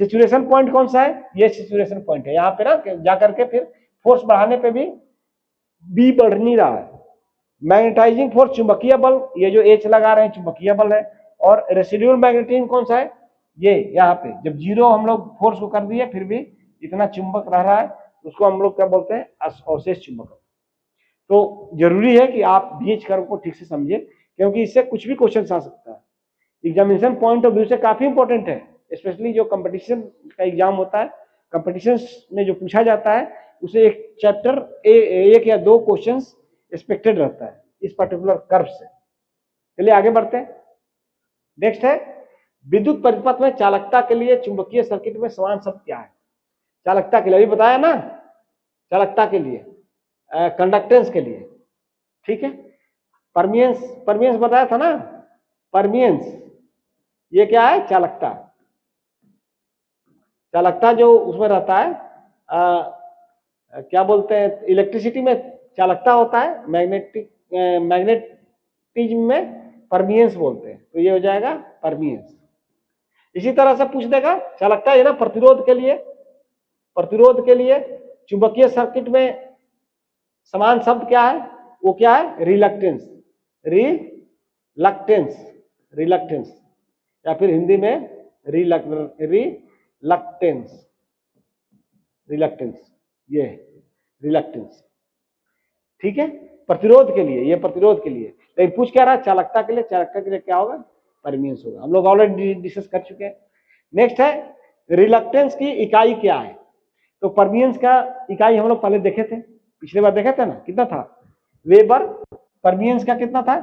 सिचुएशन पॉइंट कौन सा है, ये सिचुएशन पॉइंट है। यहाँ पे ना जाकर के फिर फोर्स बढ़ाने पे भी बी बढ़ नहीं रहा है। मैग्नेटाइजिंग फोर्स चुंबकीय बल, ये जो एच लगा रहे हैं चुंबकीय बल है, और रेसिडुअल मैग्नेटिज्म कौन सा है, ये यहाँ पे जब जीरो हम लोग फोर्स को कर दिए फिर भी इतना चुंबक रह रहा है, उसको हम लोग क्या बोलते हैं, अवशेष चुंबक। तो जरूरी है कि आप बीएच कर्व को ठीक से समझे, क्योंकि इससे कुछ भी क्वेश्चन आ सकता है, एग्जामिनेशन पॉइंट ऑफ व्यू से काफी इंपॉर्टेंट है, स्पेशली जो कंपटीशन का एग्जाम होता है, कंपटीशन में जो पूछा जाता है उसे एक चैप्टर एक या दो क्वेश्चंस एक्सपेक्टेड रहता है इस पर्टिकुलर कर्व से। चलिए आगे बढ़ते हैं। नेक्स्ट है विद्युत परिपथ में चालकता के लिए चुंबकीय सर्किट में समान शब्द क्या है। चालकता के लिए अभी बताया ना, चालकता के लिए, कंडक्टेंस के लिए, ठीक है। परमियंस, परमियंस बताया था ना, परमियंस ये क्या है, चालकता। चालकता जो उसमें रहता है क्या बोलते हैं, इलेक्ट्रिसिटी में चालकता होता है, मैग्नेटिज्म में परमियंस बोलते हैं, तो ये हो जाएगा परमियंस। इसी तरह से पूछ देगा चालकता है ना, प्रतिरोध के लिए, प्रतिरोध के लिए चुंबकीय सर्किट में समान शब्द क्या है, वो क्या है, रिलक्टेंस, रिलक्टेंस, रिलक्टेंस, या फिर हिंदी में रिलक्टेंस, रिलक्टेंस, ये रिलक्टेंस, ठीक है। प्रतिरोध के लिए, ये प्रतिरोध के लिए, लेकिन पूछ क्या रहा है, चालकता के लिए, चालकता के लिए क्या होगा, परमियंस होगा, हम लोग ऑलरेडी डिस्कस कर चुके हैं। नेक्स्ट है रिलक्टेंस की इकाई क्या है। तो परमियंस का इकाई हम लोग पहले देखे थे, पिछले बार देखे थे ना, कितना था, वेबर। परमियंस का कितना था,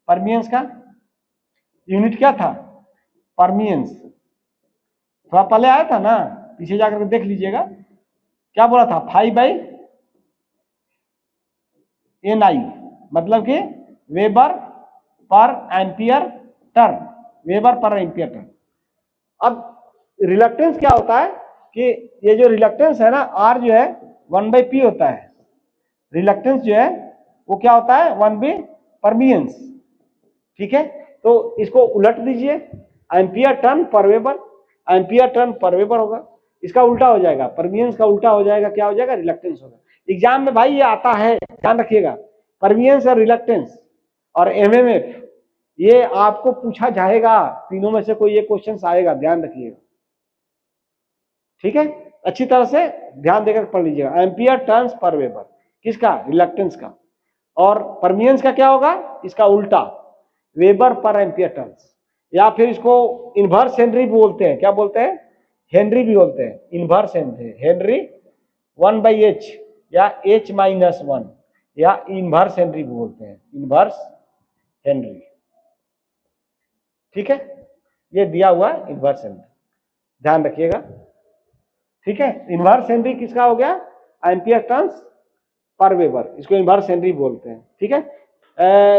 परमियंस का यूनिट क्या था, परमियंस, थोड़ा पहले आया था ना, पीछे जाकर देख लीजिएगा, क्या बोला था, 5/NI, मतलब कि वेबर पर एम्पियर टर्न, वेबर पर एम्पियर टर्न। अब रिलक्टेंस क्या होता है कि ये जो रिलक्टेंस है ना, आर जो है 1/P होता है, रिलक्टेंस जो है वो क्या होता है, 1/, परमियंस, ठीक है। तो इसको उलट दीजिए, एम्पियर टर्न पर वेबर, एम्पियर टर्न पर वेबर होगा, इसका उल्टा हो जाएगा, परमियंस का उल्टा हो जाएगा, क्या हो जाएगा, रिलक्टेंस होगा। एग्जाम में भाई ये आता है, ध्यान रखिएगा, परमियंस और रिलक्टेंस और एमएमएफ ये आपको पूछा जाएगा, तीनों में से कोई एक क्वेश्चन आएगा, ध्यान रखिएगा, ठीक है। अच्छी तरह से ध्यान देकर पढ़ लीजिएगा, एम्पियर टर्न्स पर वेबर, किसका, रिलक्टेंस का, और परमियंस का क्या होगा, इसका उल्टा, वेबर पर एम्पियर टर्न्स, या फिर इसको इनवर्स हेनरी भी बोलते हैं, क्या बोलते हैं, हेनरी भी बोलते हैं, इनवर्स हेनरी, हेनरी 1/H या H-1, या इनवर्स हेनरी भी बोलते हैं, इनवर्स हेनरी, ठीक है। ये दिया हुआ इनवर्स हेनरी, ध्यान रखिएगा, ठीक है। इनवर्स हेनरी किसका हो गया, एम्पियर टर्न्स पर वेबर, इसको इनवर्स हेनरी बोलते हैं, ठीक है।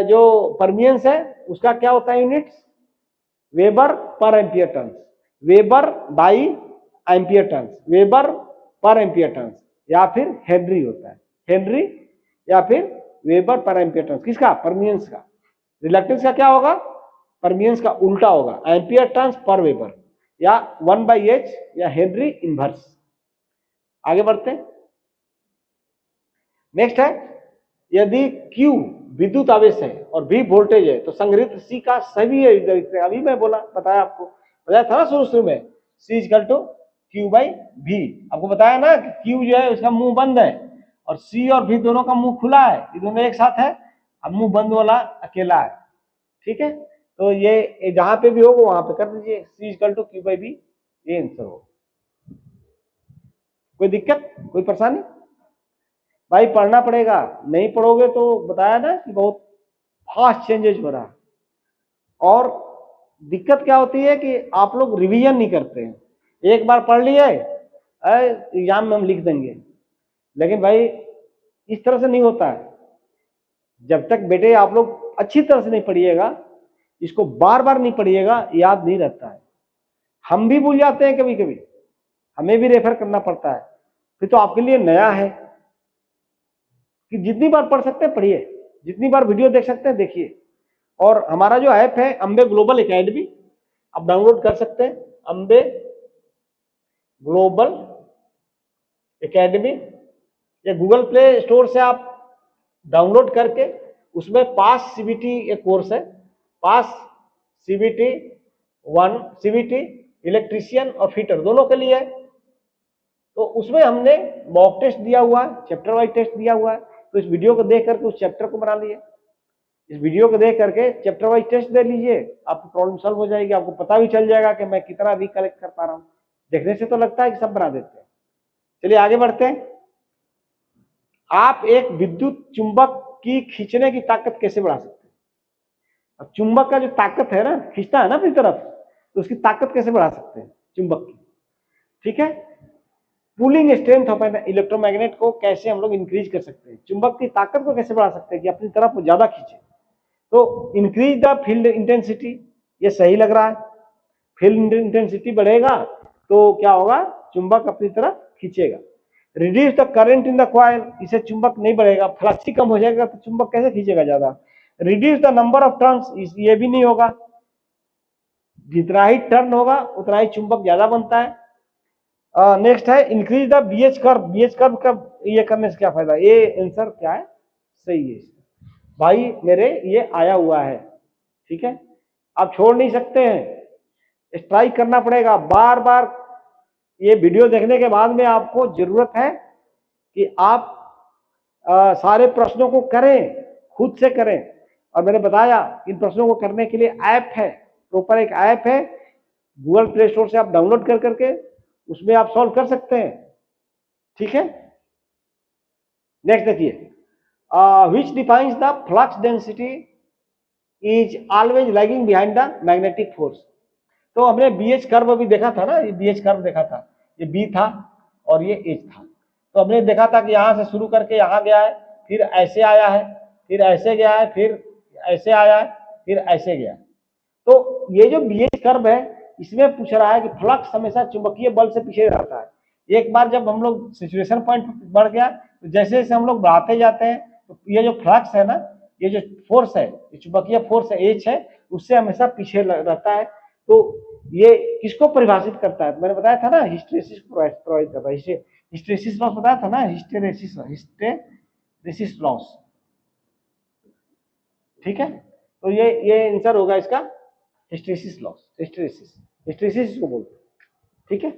जो परमियंस है उसका क्या होता है यूनिट्स, वेबर पर ampere turns, weber by ampere turns, weber पर एम्पियर टर्न्स, या फिर हेनरी होता है, हेनरी या फिर वेबर पर एम्पियर टर्न्स, किसका, परमियंस का। रिलक्टेंस का क्या होगा, परमियंस का उल्टा होगा, एम्पियर टर्न्स पर वेबर, या 1/H या हेनरी इनवर्स। आगे बढ़ते हैं। नेक्स्ट है यदि Q विद्युत आवेश है और V वोल्टेज है तो संग्रहित C का सभी अभी मैं बोला, बताया आपको, बताया था ना शुरू में, C = Q/V, आपको बताया ना कि Q जो है उसका मुंह बंद है और C और V दोनों का मुंह खुला है, ये दोनों एक साथ है, अब मुंह बंद वाला अकेला है, ठीक है। तो ये जहां पे भी होगा वहां पे कर दीजिए, C = Q/V, ये आंसर हो। कोई दिक्कत, कोई परेशानी, भाई पढ़ना पड़ेगा, नहीं पढ़ोगे तो बताया ना कि बहुत फास्ट चेंजेज हो रहा है। और दिक्कत क्या होती है कि आप लोग रिवीजन नहीं करते हैं, एक बार पढ़ लिए एग्जाम में हम लिख देंगे, लेकिन भाई इस तरह से नहीं होता है। जब तक बेटे आप लोग अच्छी तरह से नहीं पढ़िएगा, इसको बार बार नहीं पढ़िएगा, याद नहीं रहता है, हम भी भूल जाते हैं कभी कभी, हमें भी रेफर करना पड़ता है, फिर तो आपके लिए नया है कि जितनी बार पढ़ सकते हैं पढ़िए, जितनी बार वीडियो देख सकते हैं देखिए। और हमारा जो ऐप है अंबे ग्लोबल एकेडमी, आप डाउनलोड कर सकते हैं, अंबे ग्लोबल एकेडमी, या गूगल प्ले स्टोर से आप डाउनलोड करके उसमें पास सीबीटी एक कोर्स है, पास CVT 1, CVT इलेक्ट्रीशियन और फिटर दोनों के लिए है। तो उसमें हमने मॉक टेस्ट दिया हुआ है, चैप्टर वाइज टेस्ट दिया हुआ है। तो इस वीडियो को देख करके उस चैप्टर को बना लिए, इस वीडियो को देख करके चैप्टर वाइज टेस्ट दे लीजिए, आपकी प्रॉब्लम सॉल्व हो जाएगी। आपको पता भी चल जाएगा कि मैं कितना रिकलेक्ट कर पा रहा हूँ। देखने से तो लगता है कि सब बना देते हैं। चलिए आगे बढ़ते हैं। आप एक विद्युत चुंबक की खींचने की ताकत कैसे बढ़ा सकते हैं? अब चुंबक का जो ताकत है ना, खींचता है ना अपनी तरफ, तो उसकी ताकत कैसे बढ़ा सकते हैं चुंबक की? ठीक है, pulling strength of an electromagnet को कैसे हम लोग इंक्रीज कर सकते हैं, चुंबक की ताकत को कैसे बढ़ा सकते हैं कि अपनी तरफ ज्यादा खींचे? तो इंक्रीज द फील्ड इंटेंसिटी, ये सही लग रहा है। फील्ड इंटेंसिटी बढ़ेगा तो क्या होगा, चुंबक अपनी तरफ खींचेगा। Reduce the current in the coil, इसे चुंबक नहीं बढ़ेगा, फ्लक्स ही कम हो जाएगा तो चुंबक कैसे खींचेगा ज्यादा। Reduce the number of turns, ये भी नहीं होगा, जितना ही टर्न होगा उतना ही चुंबक ज्यादा बनता है। नेक्स्ट है increase the BH curve, BH curve का ये करने से क्या फायदा? ये आंसर क्या है, सही है भाई मेरे, ये आया हुआ है। ठीक है, आप छोड़ नहीं सकते हैं, स्ट्राइक करना पड़ेगा बार बार। ये वीडियो देखने के बाद में आपको जरूरत है कि आप सारे प्रश्नों को करें, खुद से करें। और मैंने बताया इन प्रश्नों को करने के लिए ऐप है, प्रॉपर एक ऐप है, गूगल प्ले स्टोर से आप डाउनलोड कर करके उसमें आप सॉल्व कर सकते हैं। ठीक है, नेक्स्ट देखिए, which defines the flux density is always lagging behind the magnetic force। तो हमने BH कर्व अभी देखा था ना, ये BH कर्व देखा था, ये B था और ये H था। तो हमने देखा था कि यहां से शुरू करके यहां गया है, फिर ऐसे आया है, फिर ऐसे गया है, फिर ऐसे आया है, फिर ऐसे गया। तो ये जो BH कर्व है, इसमें पूछ रहा है कि फ्लक्स हमेशा चुंबकीय बल से पीछे रहता है। एक बार जब हम लोग सैचुरेशन पॉइंट बढ़ गया तो जैसे जैसे हम लोग बढ़ाते जाते हैं तो ये जो फ्लक्स है ना, ये जो फोर्स है, ये चुंबकीय फोर्स है H है, उससे हमेशा पीछे रहता है। तो ये किसको परिभाषित करता है? मैंने बताया था ना, हिस्टेरेसिस प्रोवाइड करता है। हिस्टेरेसिस लॉस बताया था ना, हिस्टेरेसिस लॉस। ठीक है, तो ये आंसर होगा इसका, हिस्टेरेसिस लॉस, हिस्टेरेसिस को बोलते हैं। ठीक है,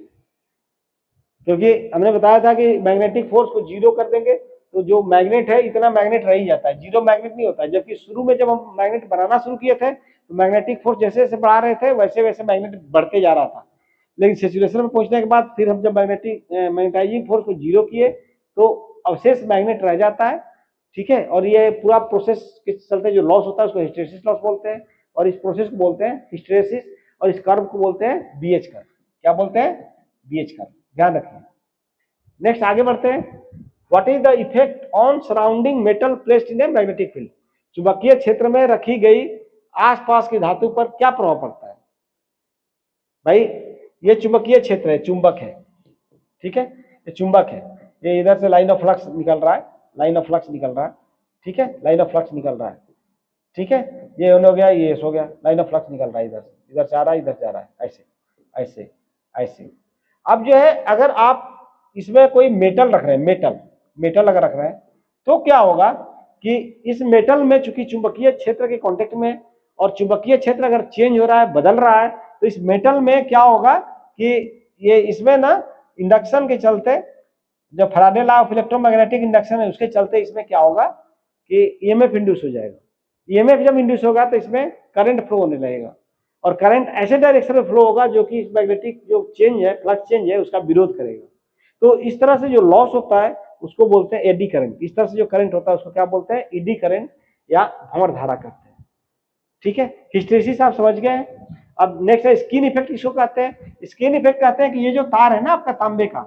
क्योंकि हमने बताया था कि मैग्नेटिक फोर्स को जीरो कर देंगे तो जो मैग्नेट है इतना मैग्नेट रह ही जाता है, जीरो मैग्नेट नहीं होता है। जबकि शुरू में जब हम मैग्नेट बनाना शुरू किए थे तो मैग्नेटिक फोर्स जैसे जैसे बढ़ा रहे थे वैसे वैसे मैग्नेट बढ़ते जा रहा था। लेकिन सैचुरेशन में पहुंचने के बाद फिर हम जब मैग्नेटाइजिंग फोर्स को जीरो किए तो अवशेष मैग्नेट रह जाता है। ठीक है, और ये पूरा प्रोसेस के चलते जो लॉस होता है उसको हिस्टेरेसिस लॉस बोलते हैं, और इस प्रोसेस को बोलते हैं हिस्टेरेसिस, और इस कर्व को बोलते हैं बीएच कर्व। क्या बोलते हैं? बीएच कर्व, ध्यान रखिए। नेक्स्ट आगे बढ़ते हैं। What is the effect on surrounding metal placed in a magnetic field, चुंबकीय क्षेत्र में रखी गई आसपास की धातु पर क्या प्रभाव पड़ता है? भाई ये चुंबकीय क्षेत्र है, चुंबक है। ठीक है, ये चुंबक है, ये इधर से लाइन ऑफ फ्लक्स निकल रहा है, लाइन ऑफ फ्लक्स निकल रहा है। ठीक है, लाइन ऑफ फ्लक्स निकल रहा है। ठीक है, ये हो गया, ये हो गया, लाइन ऑफ फ्लक्स निकल रहा है, इधर से आ रहा है, इधर जा रहा है, ऐसे ऐसे ऐसे। अब जो है अगर आप इसमें कोई मेटल रख रहे हैं, मेटल अगर रख रहे हैं तो क्या होगा कि इस मेटल में चूंकि चुंबकीय क्षेत्र के कांटेक्ट में, और चुंबकीय क्षेत्र अगर चेंज हो रहा है, बदल रहा है, तो इस मेटल में क्या होगा कि ये इसमें ना इंडक्शन के चलते, जो Faraday law of electromagnetic induction है उसके चलते इसमें क्या होगा कि ईएमएफ इंड्यूस हो जाएगा। ईएमएफ जब इंड्यूस होगा तो इसमें करंट फ्लो होने लगेगा, और करंट ऐसे डायरेक्शन में फ्लो होगा जो कि इस मैग्नेटिक जो चेंज है, फ्लक्स चेंज है, उसका विरोध करेगा। तो इस तरह से जो लॉस होता है उसको बोलते हैं एडी करंट। इस तरह से जो करंट होता है उसको क्या बोलते हैं? एडी करंट या भंवर धारा कहते हैं। ठीक है, हिस्टेरेसिस आप समझ गए हैं। अब नेक्स्ट है स्किन इफेक्ट। किसको कहते हैं? स्किन इफेक्ट कहते हैं कि ये जो तार है ना आपका तांबे का,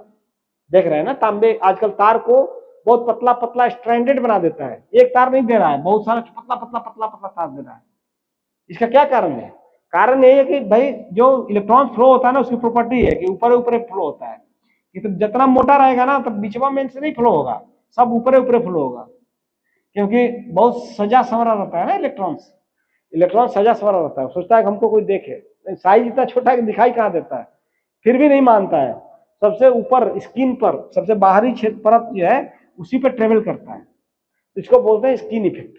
देख रहे हैं ना, तांबे आजकल तार को बहुत पतला पतला स्ट्रैंडेड बना देता है, एक तार नहीं दे रहा है, बहुत सारा पतला पतला पतला पतला तार दे रहा है। इसका क्या कारण है? कारण ये है कि भाई जो इलेक्ट्रॉन फ्लो होता है ना, उसकी प्रॉपर्टी है कि ऊपर ऊपर फ्लो होता है, कि तो जितना मोटा रहेगा ना तो बीचवा में से नहीं फ्लो होगा, सब ऊपर ऊपर फ्लो होगा, क्योंकि बहुत सजा संवरा रहता है ना इलेक्ट्रॉन सजा संवरा रहता है, सोचता है कि हमको कोई देखे, साइज इतना छोटा है कि दिखाई कहाँ देता है, फिर भी नहीं मानता है, सबसे ऊपर स्किन पर, सबसे बाहरी क्षेत्र परत जो है उसी पर ट्रेवल करता है, इसको बोलते हैं स्किन इफेक्ट।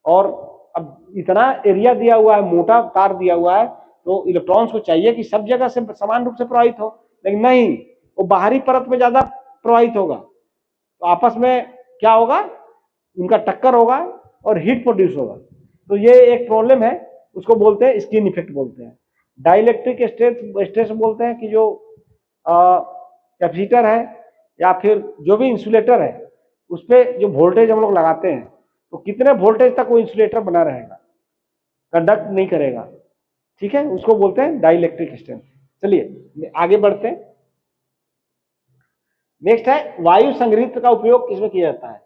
और अब इतना एरिया दिया हुआ है, मोटा तार दिया हुआ है, तो इलेक्ट्रॉन्स को चाहिए कि सब जगह से समान रूप से प्रवाहित हो, लेकिन नहीं, वो बाहरी परत में ज्यादा प्रवाहित होगा, तो आपस में क्या होगा, उनका टक्कर होगा और हीट प्रोड्यूस होगा। तो ये एक प्रॉब्लम है, उसको बोलते हैं स्किन इफेक्ट बोलते हैं। डाइलेक्ट्रिक स्ट्रेस बोलते हैं कि जो कैपेसिटर है या फिर जो भी इंसुलेटर है उस पर जो वोल्टेज हम लोग लगाते हैं, तो कितने वोल्टेज तक वो इंसुलेटर बना रहेगा, कंडक्ट नहीं करेगा, ठीक है, उसको बोलते हैं डाइलेक्ट्रिक स्ट्रेस। चलिए आगे बढ़ते हैं। नेक्स्ट है वायु संघरित्र का उपयोग किसमें किया जाता है।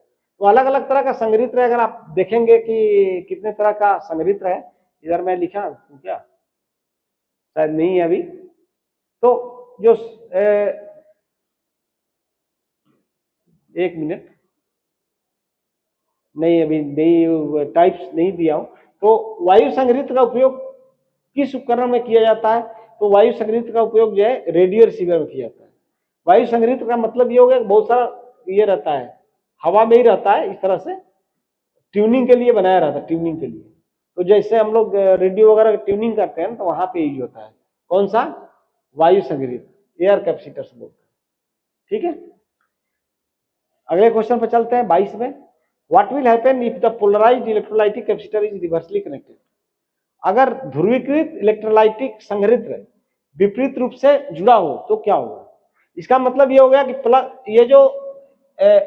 तो अलग अलग तरह का संघरित्र है, अगर आप देखेंगे कि कितने तरह का संघरित्र है, इधर मैं लिखा हूं क्या, शायद नहीं है अभी। तो जो एक मिनट, नहीं अभी नहीं, टाइप्स नहीं दिया हूं। तो वायु संघरित्र का उपयोग किस उपकरण में किया जाता है। तो वायु संघरित्र का उपयोग जो है रेडियो रिसीवर में किया जाता है। वायु संघरित्र का मतलब ये हो गया बहुत सारा ये रहता है, हवा में ही रहता है, इस तरह से ट्यूनिंग के लिए बनाया रहता है, ट्यूनिंग के लिए। तो जैसे हम लोग रेडियो वगैरह ट्यूनिंग करते हैं तो वहां पे यूज होता है कौन सा, वायु संघरित्र, एयर कैपेसिटर से बोलते हैं, ठीक है। अगले क्वेश्चन पर चलते हैं 22 में। What will happen if the polarized electrolytic capacitor is reversely connected. अगर ध्रुवीकृत इलेक्ट्रोलाइटिक संघरित्र विपरीत रूप से जुड़ा हो तो क्या होगा। इसका मतलब ये हो गया कि ये जो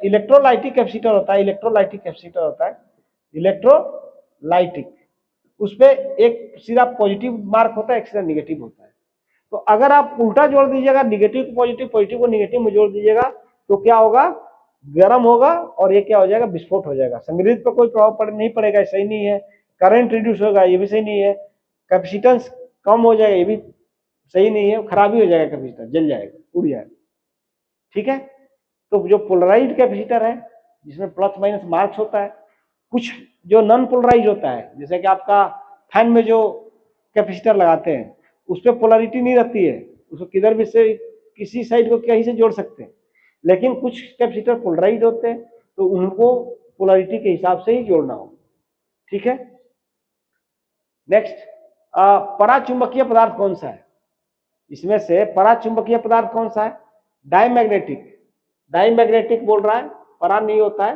इलेक्ट्रोलाइटिक कैपेसिटर होता है, इलेक्ट्रोलाइटिक कैपेसिटर होता है, इलेक्ट्रोलाइटिक, उस पर एक सीधा पॉजिटिव मार्क होता है, एक सीधा निगेटिव होता है। तो अगर आप उल्टा जोड़ दीजिएगा, निगेटिव को पॉजिटिव, पॉजिटिव को निगेटिव में जोड़ दीजिएगा, तो क्या होगा, गर्म होगा और ये क्या हो जाएगा, विस्फोट हो जाएगा। संघरित्र पर कोई प्रभाव नहीं पड़ेगा, सही नहीं है। करंट रिड्यूस होगा, ये भी सही नहीं है। कैपेसिटेंस कम हो जाएगा, ये भी सही नहीं है। खराबी हो जाएगा, कैपेसिटर जल जाएगा, उड़ जाएगा, ठीक है। तो जो पोलराइज्ड कैपेसिटर है जिसमें प्लस माइनस मार्क्स होता है, कुछ जो नॉन पोलराइज होता है, जैसे कि आपका फैन में जो कैपेसिटर लगाते हैं उस पर पोलरिटी नहीं रहती है, उसको किधर भी से किसी साइड को कहीं से जोड़ सकते हैं। लेकिन कुछ कैपेसिटर पोलराइज होते हैं तो उनको पोलरिटी के हिसाब से ही जोड़ना हो, ठीक है। नेक्स्ट, पराचुंबकीय पदार्थ कौन सा है। इसमें से पराचुंबकीय पदार्थ कौन सा है, डायमैग्नेटिक। डायमैग्नेटिक बोल रहा है, परा नहीं होता है,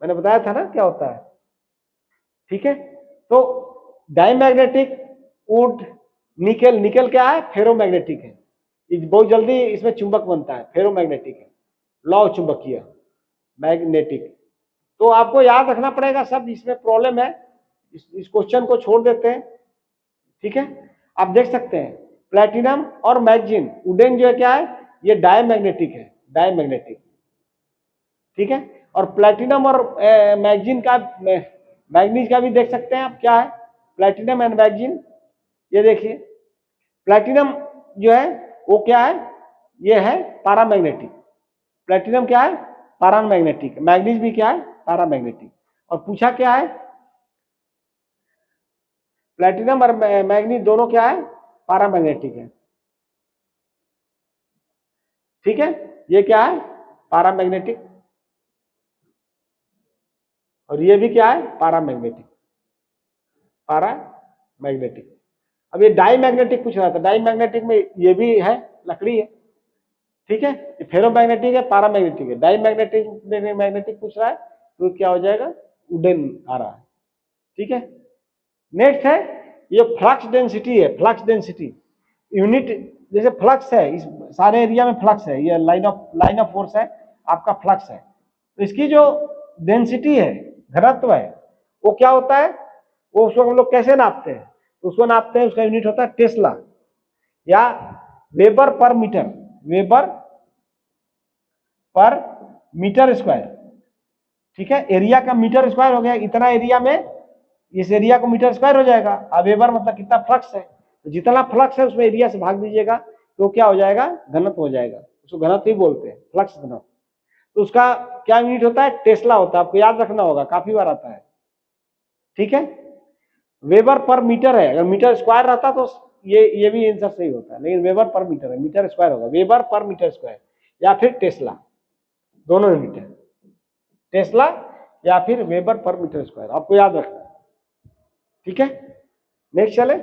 मैंने बताया था ना क्या होता है, ठीक है। तो डायमैग्नेटिक वुड, निकेल, निकेल क्या है, फेरोमैग्नेटिक है, बहुत जल्दी इसमें चुंबक बनता है, फेरोमैग्नेटिक है, लौ चुंबकीय, मैग्नेटिक। तो आपको याद रखना पड़ेगा सब, इसमें प्रॉब्लम है, इस क्वेश्चन को छोड़ देते हैं, ठीक है। आप देख सकते हैं प्लेटिनम और मैग्नीज, वुडन जो है क्या है, ये डायमैग्नेटिक है, डायमैग्नेटिक, ठीक है। और प्लेटिनम और मैग्नीज का, मैग्नीज का भी देख सकते हैं आप, क्या है प्लेटिनम एंड मैग्नीज। ये देखिए प्लेटिनम जो है वो क्या है, ये है पैरामैग्नेटिक। प्लेटिनम क्या है, पैरामैग्नेटिक। मैग्नीज भी क्या है, पैरामैग्नेटिक। और पूछा क्या है, प्लेटिनम और मैग्नीज दोनों क्या है, पैरामैग्नेटिक है, ठीक है। ये क्या है, पैरामैग्नेटिक, और ये भी क्या है, पैरामैग्नेटिक, पैरामैग्नेटिक। अब ये डाईमैग्नेटिक पूछ रहा था, डाईमैग्नेटिक में ये भी है, लकड़ी है, ठीक है। ये फेरोमैग्नेटिक है, पैरामैग्नेटिक है। डाईमैग्नेटिक मैग्नेटिक पूछ रहा है तो क्या हो जाएगा, वुडन आ रहा है, ठीक है। नेक्स्ट है ये फ्लक्स डेंसिटी है, फ्लक्स डेंसिटी यूनिट, जैसे फ्लक्स है, इस सारे एरिया में फ्लक्स है, ये लाइन ऑफ फोर्स है, आपका फ्लक्स है। तो इसकी जो डेंसिटी है, घनत्व है, वो क्या होता है, वो उसको हम लोग कैसे नापते हैं, उसको नापते हैं, उसका यूनिट होता है टेस्ला या weber per meter, weber per meter square, ठीक है। एरिया का मीटर स्क्वायर हो गया, इतना एरिया में इस एरिया को मीटर स्क्वायर हो जाएगा। अब वेबर मतलब कितना फ्लक्स है, तो जितना फ्लक्स है उसमें एरिया से भाग दीजिएगा तो क्या हो जाएगा, घनत्व हो जाएगा, उसको घनत्व ही बोलते हैं, फ्लक्स घनत्व। तो उसका क्या यूनिट होता है, टेस्ला होता है, आपको याद रखना होगा, काफी बार आता है, ठीक है। वेबर पर मीटर है, अगर मीटर स्क्वायर रहता तो ये भी आंसर सही होता है, लेकिन वेबर पर मीटर है, मीटर स्क्वायर होगा, वेबर पर मीटर स्क्वायर या फिर टेस्ला, दोनों यूनिट है, टेस्ला या फिर वेबर पर मीटर स्क्वायर, आपको याद रखना है। ठीक है, नेक्स्ट चले।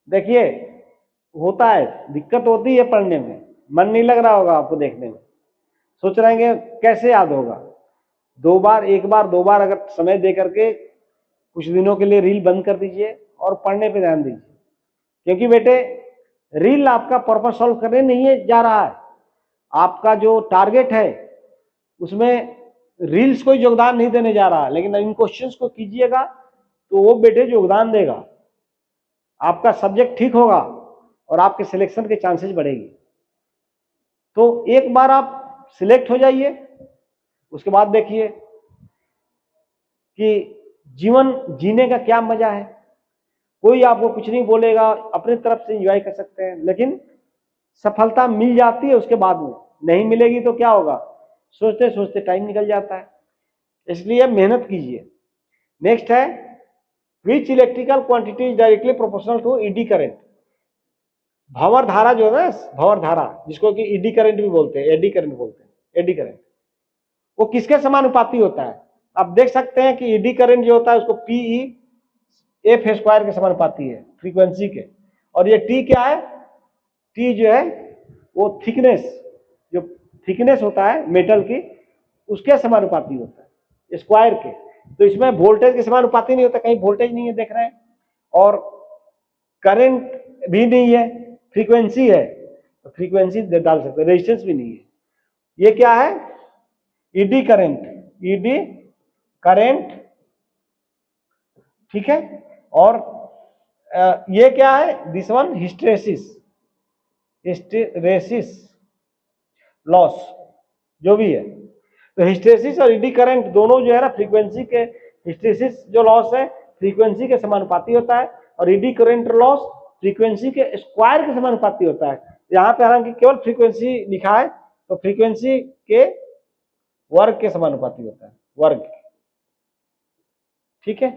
देखिए होता है, दिक्कत होती है पढ़ने में, मन नहीं लग रहा होगा आपको देखने में, सोच रहे हैं कैसे याद होगा। दो बार, एक बार, दो बार अगर समय दे करके कुछ दिनों के लिए रील बंद कर दीजिए और पढ़ने पे ध्यान दीजिए, क्योंकि बेटे रील आपका पर्पस सॉल्व करने नहीं है जा रहा है, आपका जो टारगेट है उसमें रील्स कोई योगदान नहीं देने जा रहा है, लेकिन इन क्वेश्चंस को कीजिएगा तो वो बेटे योगदान देगा, आपका सब्जेक्ट ठीक होगा और आपके सिलेक्शन के चांसेस बढ़ेगी। तो एक बार आप सिलेक्ट हो जाइए, उसके बाद देखिए कि जीवन जीने का क्या मजा है। कोई आपको कुछ नहीं बोलेगा, अपनी तरफ से एंजॉय कर सकते हैं, लेकिन सफलता मिल जाती है उसके बाद में, नहीं मिलेगी तो क्या होगा, सोचते सोचते टाइम निकल जाता है, इसलिए मेहनत कीजिए। नेक्स्ट है, which electrical quantity is directly proportional to eddy current. भंवर धारा जो है ना, भंवर धारा जिसको कि ईडी करंट भी बोलते हैं, एडी करंट बोलते हैं, एडी करंट, वो किसके समानुपाती होता है। आप देख सकते हैं कि ईडी करंट जो होता है उसको पीई एफ स्क्वायर के समानुपाती है, फ्रीक्वेंसी के, और ये टी क्या है, टी जो है वो थिकनेस, जो थिकनेस होता है मेटल की उसके समानुपाती होता है, स्क्वायर के। तो इसमें वोल्टेज के समानुपाती नहीं होता, कहीं वोल्टेज नहीं है देख रहे हैं, और करंट भी नहीं है, फ्रीक्वेंसी है, तो फ्रीक्वेंसी डाल सकते हैं, रेजिस्टेंस भी नहीं है। ये क्या है, ईडी करंट, ईडी करंट, ठीक है। और ये क्या है, this one hysteresis, hysteresis loss जो भी है। तो हिस्टेरेसिस और ईडी करंट दोनों जो है ना, फ्रीक्वेंसी के, हिस्टेरेसिस जो लॉस है फ्रीक्वेंसी के समानुपाती होता है, और ईडी करंट लॉस फ्रीक्वेंसी के स्क्वायर के समानुपाती होता है। यहाँ पे हालांकि केवल फ्रीक्वेंसी लिखा है, तो फ्रीक्वेंसी के वर्ग के समानुपाती होता है, वर्ग, ठीक है।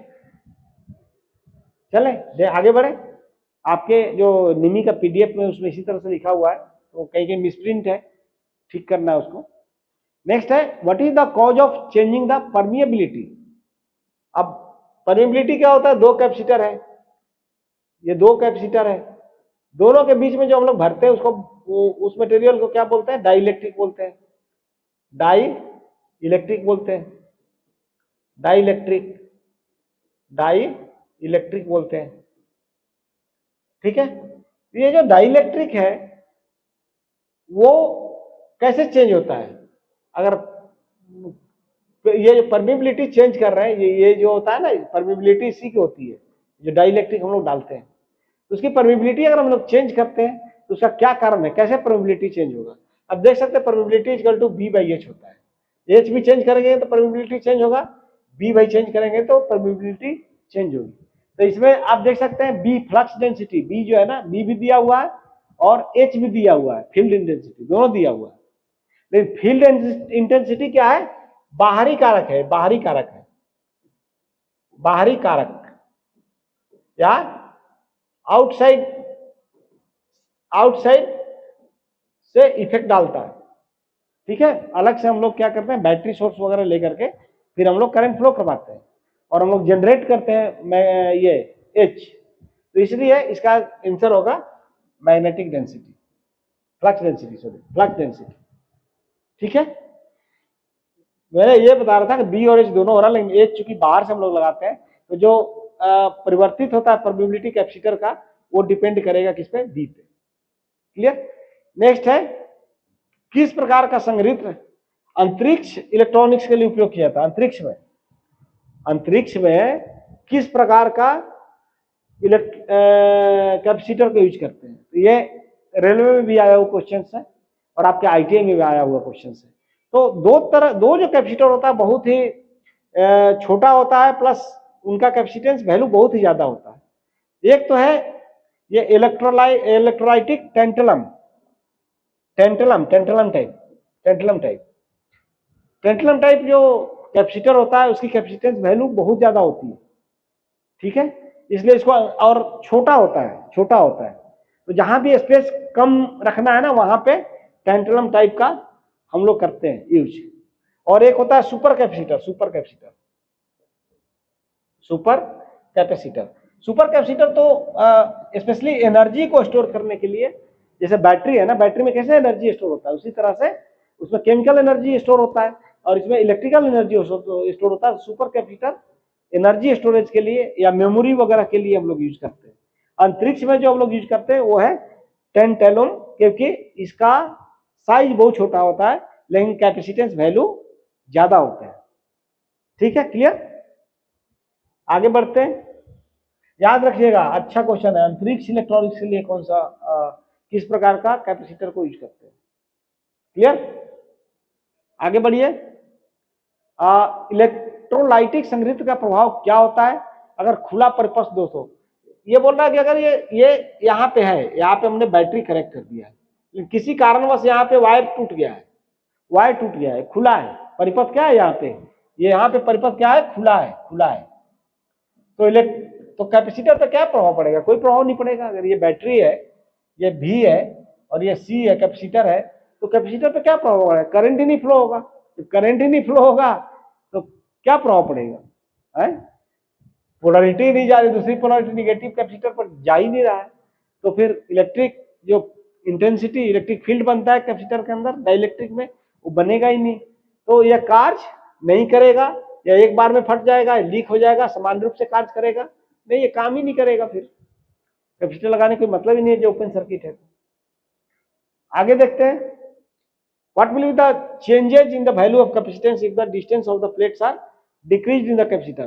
चले आगे बढ़े, आपके जो निमी का पीडीएफ में उसमें इसी तरह से लिखा हुआ है, तो कहीं कहीं मिसप्रिंट है, ठीक करना है उसको। नेक्स्ट है, what is the cause of changing the permeability. अब परमिएबिलिटी क्या होता है, दो कैपेसिटर है, ये दो कैपेसिटर है, दोनों के बीच में जो हम लोग भरते हैं उसको, उस मटेरियल को क्या बोलते हैं, डाई इलेक्ट्रिक बोलते हैं, डाई इलेक्ट्रिक बोलते हैं, डाई इलेक्ट्रिक, डाई इलेक्ट्रिक बोलते हैं, ठीक है। ये जो डाई इलेक्ट्रिक है वो कैसे चेंज होता है, अगर ये जो परमिबिलिटी चेंज कर रहे हैं, ये जो होता है ना, परमिबिलिटी इसी की होती है, जो डाई इलेक्ट्रिक हम लोग डालते हैं, तो उसकी परमिबिलिटी अगर हम लोग चेंज करते हैं तो उसका क्या कारण है, कैसे परमिबिलिटी चेंज होगा। अब देख सकते हैं permeability equal to B by H होता है, एच भी चेंज करेंगे तो परमिबिलिटी चेंज होगा, बी बाई चेंज करेंगे तो परमिबिलिटी चेंज होगी। तो इसमें आप देख सकते हैं बी फ्लक्स डेंसिटी, बी जो है ना, बी भी दिया हुआ है और एच भी दिया हुआ है, फील्ड इंटेंसिटी दोनों दिया हुआ है। लेकिन फील्ड इंटेंसिटी क्या है, बाहरी कारक है, बाहरी कारक है, बाहरी कारक या आउटसाइड, आउटसाइड से इफेक्ट डालता है, ठीक है। अलग से हम लोग क्या करते हैं, बैटरी सोर्स वगैरह लेकर के फिर हम लोग करंट फ्लो करवाते हैं और हम लोग जनरेट करते हैं ये एच, तो इसलिए इसका आंसर होगा magnetic density, flux density, sorry flux density, ठीक है। मैंने ये बता रहा था कि बी और एच दोनों हो रहा है, लेकिन एच चूंकि बाहर से हम लोग लगाते हैं तो जो परिवर्तित होता है परमिबिलिटी कैपेसिटर का, वो डिपेंड करेगा किस पे, बी पे, क्लियर। नेक्स्ट है, किस प्रकार का संघनित्र अंतरिक्ष इलेक्ट्रॉनिक्स के लिए उपयोग किया था। अंतरिक्ष में किस प्रकार का कैपेसिटर को यूज करते हैं, तो ये रेलवे में भी आया हुआ क्वेश्चन है और आपके आईटीआई में भी आया हुआ क्वेश्चन है। तो दो जो कैपेसिटर होता है बहुत ही छोटा होता है, प्लस उनका कैपेसिटेंस वैल्यू बहुत ही ज्यादा होता है। एक तो है ये इलेक्ट्रोलाइटिक टेंटलम टाइप जो कैपेसिटर होता है उसकी कैपेसिटेंस वैल्यू बहुत ज्यादा होती है, ठीक है, इसलिए इसको, और छोटा होता है, तो जहां भी स्पेस कम रखना है ना वहां पे टेंटलम टाइप का हम लोग करते हैं यूज। और एक होता है super capacitor, super capacitor. Super capacitor तो स्पेशली एनर्जी को स्टोर करने के लिए, जैसे बैटरी है ना, बैटरी में कैसे एनर्जी स्टोर होता है उसी तरह से उसमें केमिकल एनर्जी स्टोर होता है और इसमें इलेक्ट्रिकल एनर्जी स्टोर होता है। सुपर कैपेसिटर एनर्जी स्टोरेज के लिए या मेमोरी वगैरह के लिए हम लोग यूज करते हैं। अंतरिक्ष में जो हम लोग यूज करते हैं वो है टेंटेलम, क्योंकि इसका साइज बहुत छोटा होता है लेकिन कैपेसिटेंस वैल्यू ज्यादा होता है। ठीक है, क्लियर? आगे बढ़ते हैं। याद रखिएगा, अच्छा क्वेश्चन है। अंतरिक्ष इलेक्ट्रॉनिक्स के लिए कौन सा किस प्रकार का कैपेसिटर को यूज करते हैं? क्लियर? आगे बढ़िए। इलेक्ट्रोलाइटिक संघनित्र का प्रभाव क्या होता है अगर खुला परिपथ दोस्तों? ये बोल रहा है कि अगर ये यहाँ पे है, यहाँ पे हमने बैटरी कनेक्ट कर दिया है लेकिन किसी कारणवश यहाँ पे वायर टूट गया है, वायर टूट गया है, खुला है परिपथ, क्या है यहाँ पे, ये यहाँ पे परिपथ क्या है, खुला है, खुला है। तो कैपेसिटर पे क्या प्रभाव पड़ेगा? कोई प्रभाव नहीं पड़ेगा। अगर ये बैटरी है, ये भी है और ये सी है, कैपेसिटर है, तो कैपेसिटर पे क्या प्रभाव पड़ेगा? करंट ही नहीं फ्लो होगा। तो करंट ही नहीं फ्लो होगा तो क्या प्रभाव पड़ेगा? पोलरिटी नहीं जा रही, दूसरी पोलरिटी निगेटिव कैपेसिटर पर जा ही नहीं रहा है, तो फिर इलेक्ट्रिक जो इंटेंसिटी, इलेक्ट्रिक फील्ड बनता है कैपेसिटर के अंदर डाइलेक्ट्रिक में, वो बनेगा ही नहीं। तो यह कार्य नहीं करेगा, या एक बार में फट जाएगा, लीक हो जाएगा, समान रूप से कार्य करेगा नहीं, ये काम ही नहीं करेगा। फिर कैपेसिटर लगाने कोई मतलब ही नहीं है जो ओपन सर्किट है। आगे देखते हैं। What will be the changes in the value of capacitance if the distance of the plates are decreased in the capacitor?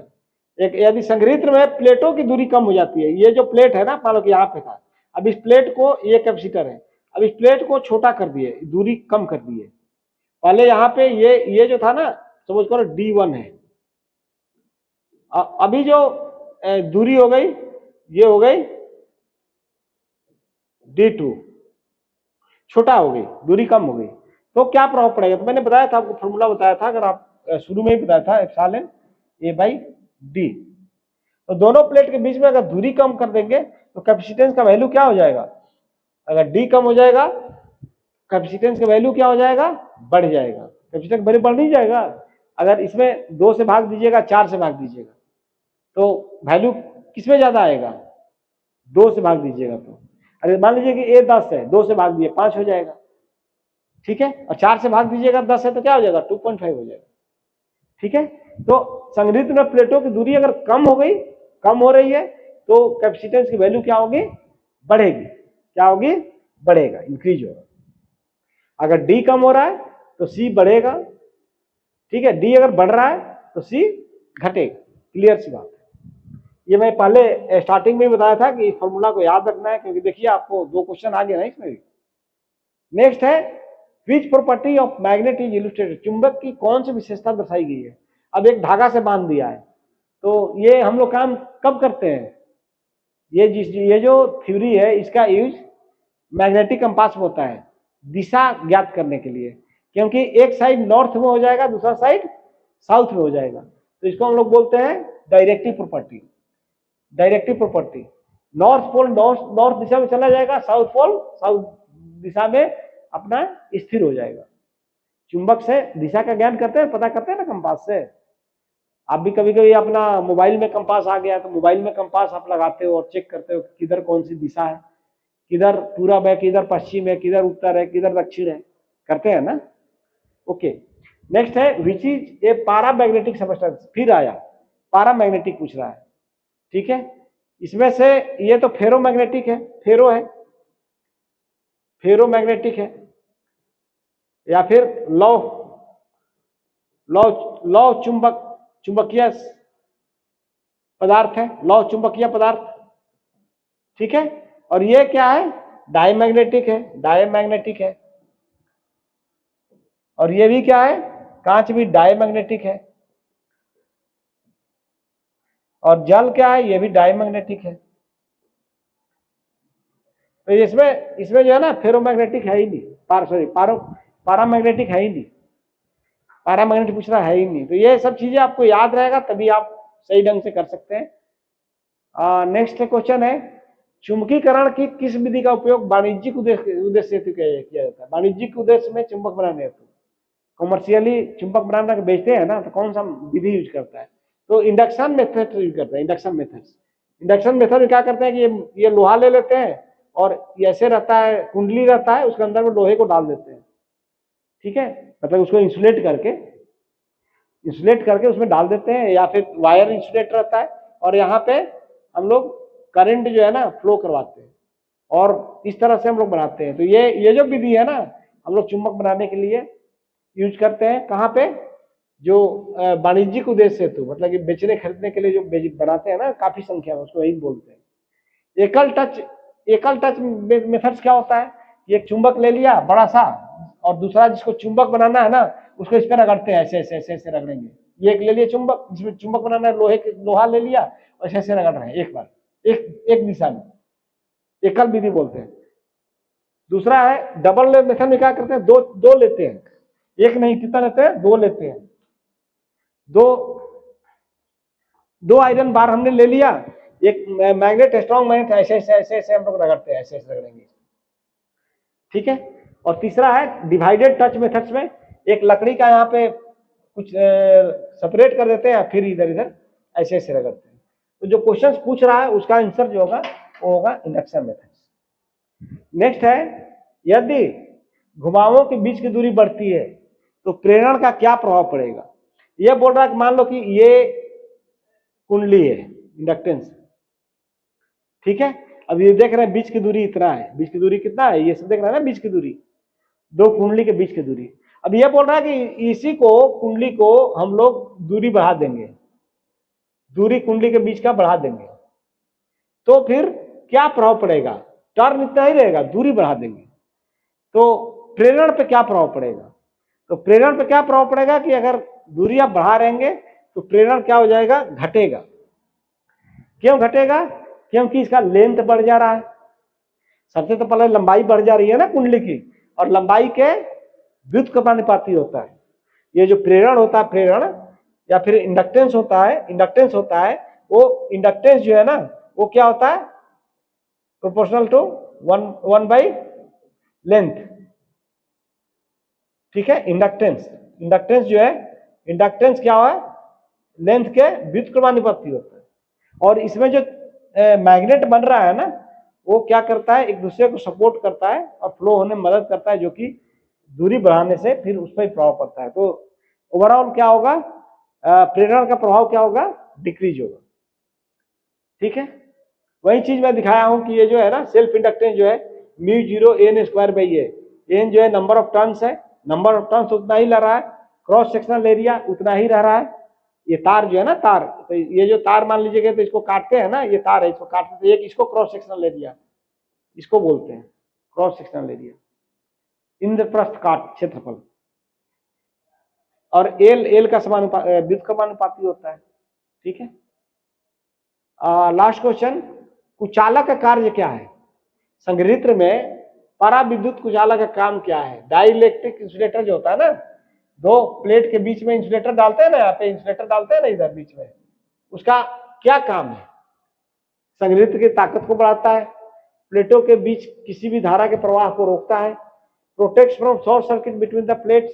एक यदि संघनित्र में प्लेटों की दूरी कम हो जाती है, ये जो प्लेट है ना, मान लो कि यहाँ पे था, अब इस प्लेट को, ये कैपेसिटर है, अब इस प्लेट को छोटा कर दिए, दूरी कम कर दी है। पहले यहाँ पे ये जो था ना, समझ करो D1 है, अभी जो दूरी हो गई, ये हो गई D2, छोटा हो गई, दूरी कम हो गई, तो क्या प्रभाव पड़ेगा? तो मैंने बताया था आपको, फॉर्मूला बताया था, अगर आप शुरू में ही बताया था, एप्सिलॉन A/D। तो दोनों प्लेट के बीच में अगर दूरी कम कर देंगे तो कैपेसिटेंस का वैल्यू क्या हो जाएगा? अगर D कम हो जाएगा, कैपेसिटेंस का वैल्यू क्या हो जाएगा? बढ़ जाएगा। कैपेसिटेंस का वैल्यू बढ़ नहीं जाएगा? अगर इसमें 2 से भाग दीजिएगा, 4 से भाग दीजिएगा, तो वैल्यू किसमें ज्यादा आएगा? 2 से भाग दीजिएगा तो। अरे मान लीजिए कि A 10 है, 2 से भाग दिए 5 हो जाएगा, ठीक है, और 4 से भाग दीजिएगा, 10 है तो क्या हो जाएगा? 2.5 हो जाएगा। ठीक है, तो संघनित्र में प्लेटों की दूरी अगर कम हो गई, कम हो रही है, तो कैपेसिटेंस की वैल्यू क्या होगी? बढ़ेगी। क्या होगी? बढ़ेगा, इंक्रीज होगा। अगर D कम हो रहा है तो C बढ़ेगा, ठीक है, D अगर बढ़ रहा है तो C घटेगा। क्लियर सी बात है। ये मैं पहले स्टार्टिंग में बताया था कि फॉर्मूला को याद रखना है, क्योंकि देखिए आपको 2 क्वेश्चन आ गए ना इसमें भी। नेक्स्ट है, which property of magnet is illustrated? चुंबक की कौन सी विशेषता दर्शाई गई है? अब एक धागा से बांध दिया है, तो ये हम लोग काम कब करते हैं? ये जो थ्योरी है, इसका यूज मैग्नेटिक कंपास में होता है, दिशा ज्ञात करने के लिए, क्योंकि एक साइड नॉर्थ में हो जाएगा, दूसरा साइड साउथ में हो जाएगा, तो इसको हम लोग बोलते हैं directive property. Directive property, north pole north दिशा में चला जाएगा, साउथ पोल साउथ दिशा में अपना स्थिर हो जाएगा। चुंबक से दिशा का ज्ञान करते हैं, पता करते हैं ना कंपास से। आप भी कभी कभी अपना मोबाइल में कंपास आ गया तो मोबाइल में कंपास आप लगाते हो और चेक करते हो किधर कौन सी दिशा है, किधर पूरब है, किधर पश्चिम है, किधर उत्तर है, किधर दक्षिण है, करते हैं ना। ओके, नेक्स्ट है, which is a paramagnetic substance? फिर आया पैरामैग्नेटिक पूछ रहा है, ठीक है। इसमें से ये तो फेरोमैग्नेटिक है, फेरो है, फेरोमैग्नेटिक है, या फिर लौ चुंबकीय पदार्थ है, लौ चुंबकीय पदार्थ, ठीक है। और ये क्या है? डायमैग्नेटिक है, डायमैग्नेटिक है। और ये भी क्या है? कांच भी डायमैग्नेटिक है। और जल क्या है? ये भी डायमैग्नेटिक है। तो इसमें जो है ना, फेरोमैग्नेटिक है ही नहीं, पैरामैग्नेटिक है ही नहीं, पैरामैग्नेटिक पूछ रहा है ही नहीं। तो ये सब चीजें आपको याद रहेगा, तभी आप सही ढंग से कर सकते हैं। नेक्स्ट क्वेश्चन है, चुंबकीकरण की किस विधि का उपयोग वाणिज्यिक उद्देश्य हेतु किया जाता है? वाणिज्यिक उद्देश्य में चुंबक बनाने हेतु, कॉमर्शियली चुंबक बनाना बेचते हैं ना, तो कौन सा विधि यूज करता है? तो इंडक्शन मेथड यूज करते हैं। इंडक्शन मेथड में क्या करते हैं कि ये लोहा ले लेते हैं और ऐसे रहता है, कुंडली रहता है, उसके अंदर में लोहे को डाल देते हैं, ठीक है, मतलब उसको इंसुलेट करके उसमें डाल देते हैं, या फिर वायर इंसुलेट रहता है और यहाँ पे हम लोग करंट जो है ना फ्लो करवाते हैं और इस तरह से हम लोग बनाते हैं। तो ये जो विधि है ना हम लोग चुंबक बनाने के लिए यूज करते हैं। कहाँ पे? जो वाणिज्यिक उद्देश्य हेतु, मतलब कि बेचने खरीदने के लिए जो बनाते हैं ना काफी संख्या में, उसको यही बोलते हैं। एकल टच मेथड्स क्या होता है? एक चुंबक ले लिया बड़ा सा और दूसरा जिसको चुंबक बनाना है ना उसको इस पर रगड़ते हैं, ऐसे ऐसे ऐसे ऐसे रगड़ेंगे। ये एक ले लिया चुंबक, जिसमें चुंबक बनाना है, लोहा ले लिया और ऐसे ऐसे रगड़ रहे हैं एक बार, एक दिशा में, एकल विधि बोलते हैं। दूसरा है डबल मेथड में क्या करते हैं, दो लेते हैं, एक नहीं, कितना लेते हैं? दो लेते हैं। दो आयरन बार हमने ले लिया, एक मैग्नेट, स्ट्रॉन्ग मैग्नेट, ऐसे ऐसे ऐसे ऐसे हम लोग रगड़ते हैं, ऐसे ऐसे रगड़ेंगे, ठीक है। और तीसरा है डिवाइडेड टच मेथड्स में एक लकड़ी का यहाँ पे कुछ सेपरेट कर देते हैं, फिर इधर इधर ऐसे ऐसे रगड़ते हैं। तो जो क्वेश्चन पूछ रहा है उसका आंसर जो होगा वो होगा इंडक्शन मेथड्स। नेक्स्ट है, यदि घुमावों के बीच की दूरी बढ़ती है तो प्रेरण का क्या प्रभाव पड़ेगा? यह बोल रहा है कि मान लो कि ये कुंडली है, इंडक्टेंस, ठीक है। अब ये देख रहे हैं बीच की दूरी इतना है, बीच की दूरी कितना है, ये सब देख रहे हैं ना, बीच की दूरी, दो कुंडली के बीच की दूरी। अब ये बोल रहा है कि इसी को, कुंडली को हम लोग दूरी बढ़ा देंगे, दूरी कुंडली के बीच का बढ़ा देंगे, तो फिर क्या प्रभाव पड़ेगा? टर्न इतना ही रहेगा, दूरी बढ़ा देंगे तो प्रेरण पे क्या प्रभाव पड़ेगा? तो प्रेरण पे क्या प्रभाव पड़ेगा कि अगर दूरी आप बढ़ा रहेंगे तो प्रेरण क्या हो जाएगा? घटेगा। क्यों घटेगा? क्योंकि इसका लेंथ बढ़ जा रहा है। सबसे तो पहले लंबाई बढ़ जा रही है ना कुंडली की, और लंबाई के व्युत्क्रमानुपाती होता है ये जो प्रेरण होता है, प्रेरण या फिर इंडक्टेंस होता है, वो इंडक्टेंस जो है ना वो क्या होता है? Proportional to one by length, ठीक है। इंडक्टेंस जो है, इंडक्टेंस क्या है? लेंथ के व्युत्क्रमानुपाती होता है। और इसमें जो मैग्नेट बन रहा है ना वो क्या करता है? एक दूसरे को सपोर्ट करता है और फ्लो होने में मदद करता है, जो कि दूरी बढ़ाने से फिर उस पर प्रभाव पड़ता है। तो ओवरऑल क्या होगा? प्रेरण का प्रभाव क्या होगा? डिक्रीज होगा, ठीक है। वही चीज मैं दिखाया हूं कि ये जो है ना सेल्फ इंडक्टेंस जो है μ0n² एन जो है नंबर ऑफ टर्न्स है, नंबर ऑफ टर्न्स उतना ही लग रहा है, क्रॉस सेक्शनल एरिया उतना ही रह रहा है। ये तार जो है ना, तार, तो ये जो तार मान लीजिएगा, तो इसको काटते हैं ना, ये तार है, इसको काटते तो एक इसको क्रॉस सेक्शनल एरिया इसको बोलते हैं, क्रॉस सेक्शनल एरिया, इंद्रप्रस्थ काट क्षेत्रफल। और एल का व्युत्क्रमानुपाती होता है, ठीक है। लास्ट क्वेश्चन, कुचालक का कार्य क्या है? संघनित्र में पराविद्युत कुचालक का काम क्या है? डाइलेक्ट्रिक इंसुलेटर जो होता है ना, दो प्लेट के बीच में इंसुलेटर डालते हैं ना, यहाँ पे इंसुलेटर डालते हैं ना इधर बीच में, उसका क्या काम है? संघनित्र की ताकत को बढ़ाता है, प्लेटों के बीच किसी भी धारा के प्रवाह को रोकता है, protects from short circuit between the plates,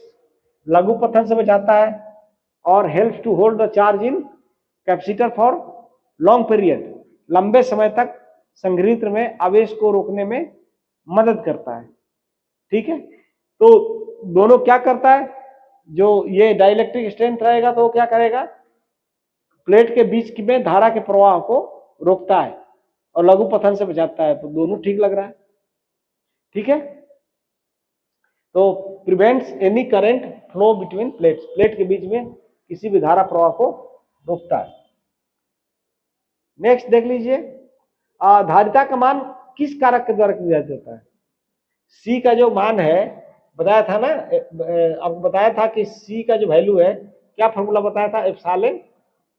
लघु पतन से बचाता है, और helps to hold the charge in capacitor for long period, लंबे समय तक संघनित्र में आवेश को रोकने में मदद करता है, ठीक है। तो दोनों क्या करता है? जो ये डाइलेक्ट्रिक स्ट्रेंथ रहेगा तो वो क्या करेगा? प्लेट के बीच में धारा के प्रवाह को रोकता है और लघु पतन से बचाता है। तो दोनों ठीक लग रहा है, ठीक है। तो prevents any current flow between plates, plate के बीच में किसी भी धारा प्रवाह को रोकता है। नेक्स्ट देख लीजिए, धारिता का मान किस कारक के द्वारा निर्धारित होता है? सी का जो मान है बताया था ना, आपको बताया था कि सी का जो वैल्यू है, क्या फॉर्मूला बताया था? Epsilon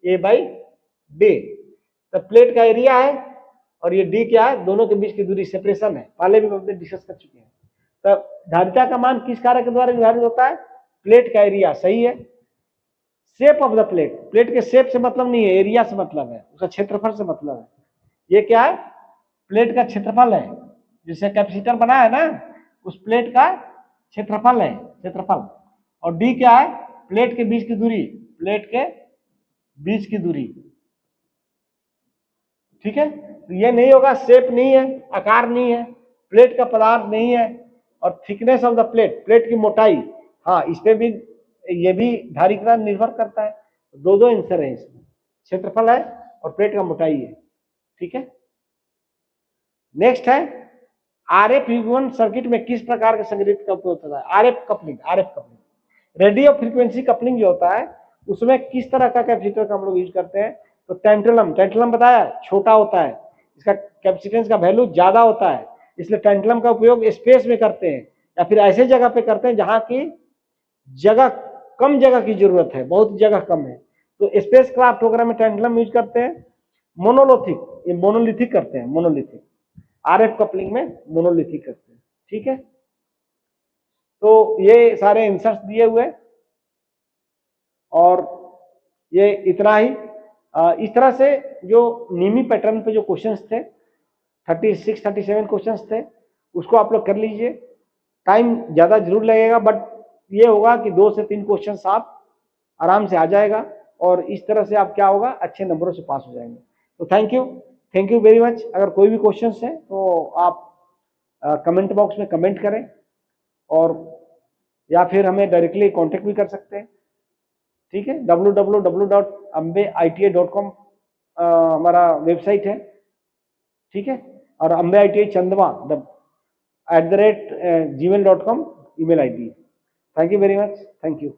A by D. तो प्लेट का एरिया है और ये डी क्या है? दोनों के बीच की दूरी, सेपरेशन है, पहले भी हम डिस्कस कर चुके हैं। तो धारिता का मान किस कारक के द्वारा निर्धारित होता है? प्लेट का एरिया, सही है। Shape of the plate, plate के शेप से मतलब नहीं है, एरिया से मतलब है, उसका क्षेत्रफल से मतलब है। ये क्या है? प्लेट का क्षेत्रफल है, जिसे कैपेसिटर बना है ना, उस प्लेट का क्षेत्रफल है, क्षेत्रफल। और डी क्या है? प्लेट के बीच की दूरी, प्लेट के बीच की दूरी, ठीक है। तो ये नहीं होगा, शेप नहीं है, आकार नहीं है, प्लेट का पदार्थ नहीं है, और thickness of the plate, plate की मोटाई, हाँ इस पे भी ये भी धारीकरण निर्भर करता है। दो दो आंसर है इसमें, क्षेत्रफल है और प्लेट का मोटाई है, ठीक है। नेक्स्ट है आरएफ युग्मन सर्किट में किस प्रकार के संगीत का उपयोग होता है? RF coupling, RF coupling, radio frequency coupling जो होता है उसमें किस तरह का कैपेसिटर का हम लोग यूज करते हैं? तो टेंटलम, टेंटलम बताया छोटा होता है, इसका कैपेसिटेंस का वैल्यू ज्यादा होता है, इसलिए टेंटलम का उपयोग स्पेस में करते हैं या फिर ऐसे जगह पे करते हैं जहां की जगह कम, जगह की जरूरत है, बहुत जगह कम है, तो स्पेस क्राफ्ट वगैरह में टेंटलम यूज करते हैं। मोनोलिथिक, ये मोनोलिथिक करते हैं, मोनोलिथिक, आरएफ कपलिंग में मोनोलिथिक करते हैं, ठीक है। तो ये सारे आंसर्स दिए हुए और ये इतना ही। इस तरह से जो नीमी पैटर्न पे जो क्वेश्चंस थे 36 37 क्वेश्चंस थे उसको आप लोग कर लीजिए। टाइम ज़्यादा जरूर लगेगा बट ये होगा कि 2 से 3 क्वेश्चंस आप आराम से आ जाएगा और इस तरह से आप क्या होगा, अच्छे नंबरों से पास हो जाएंगे। तो थैंक यू वेरी मच। अगर कोई भी क्वेश्चंस है तो आप कमेंट बॉक्स में कमेंट करें और या फिर हमें डायरेक्टली कांटेक्ट भी कर सकते हैं, ठीक है। www.ambeita.com हमारा वेबसाइट है, ठीक है। और Ambe ITI Chandwa @gmail.com email ID। Thank you very much, thank you.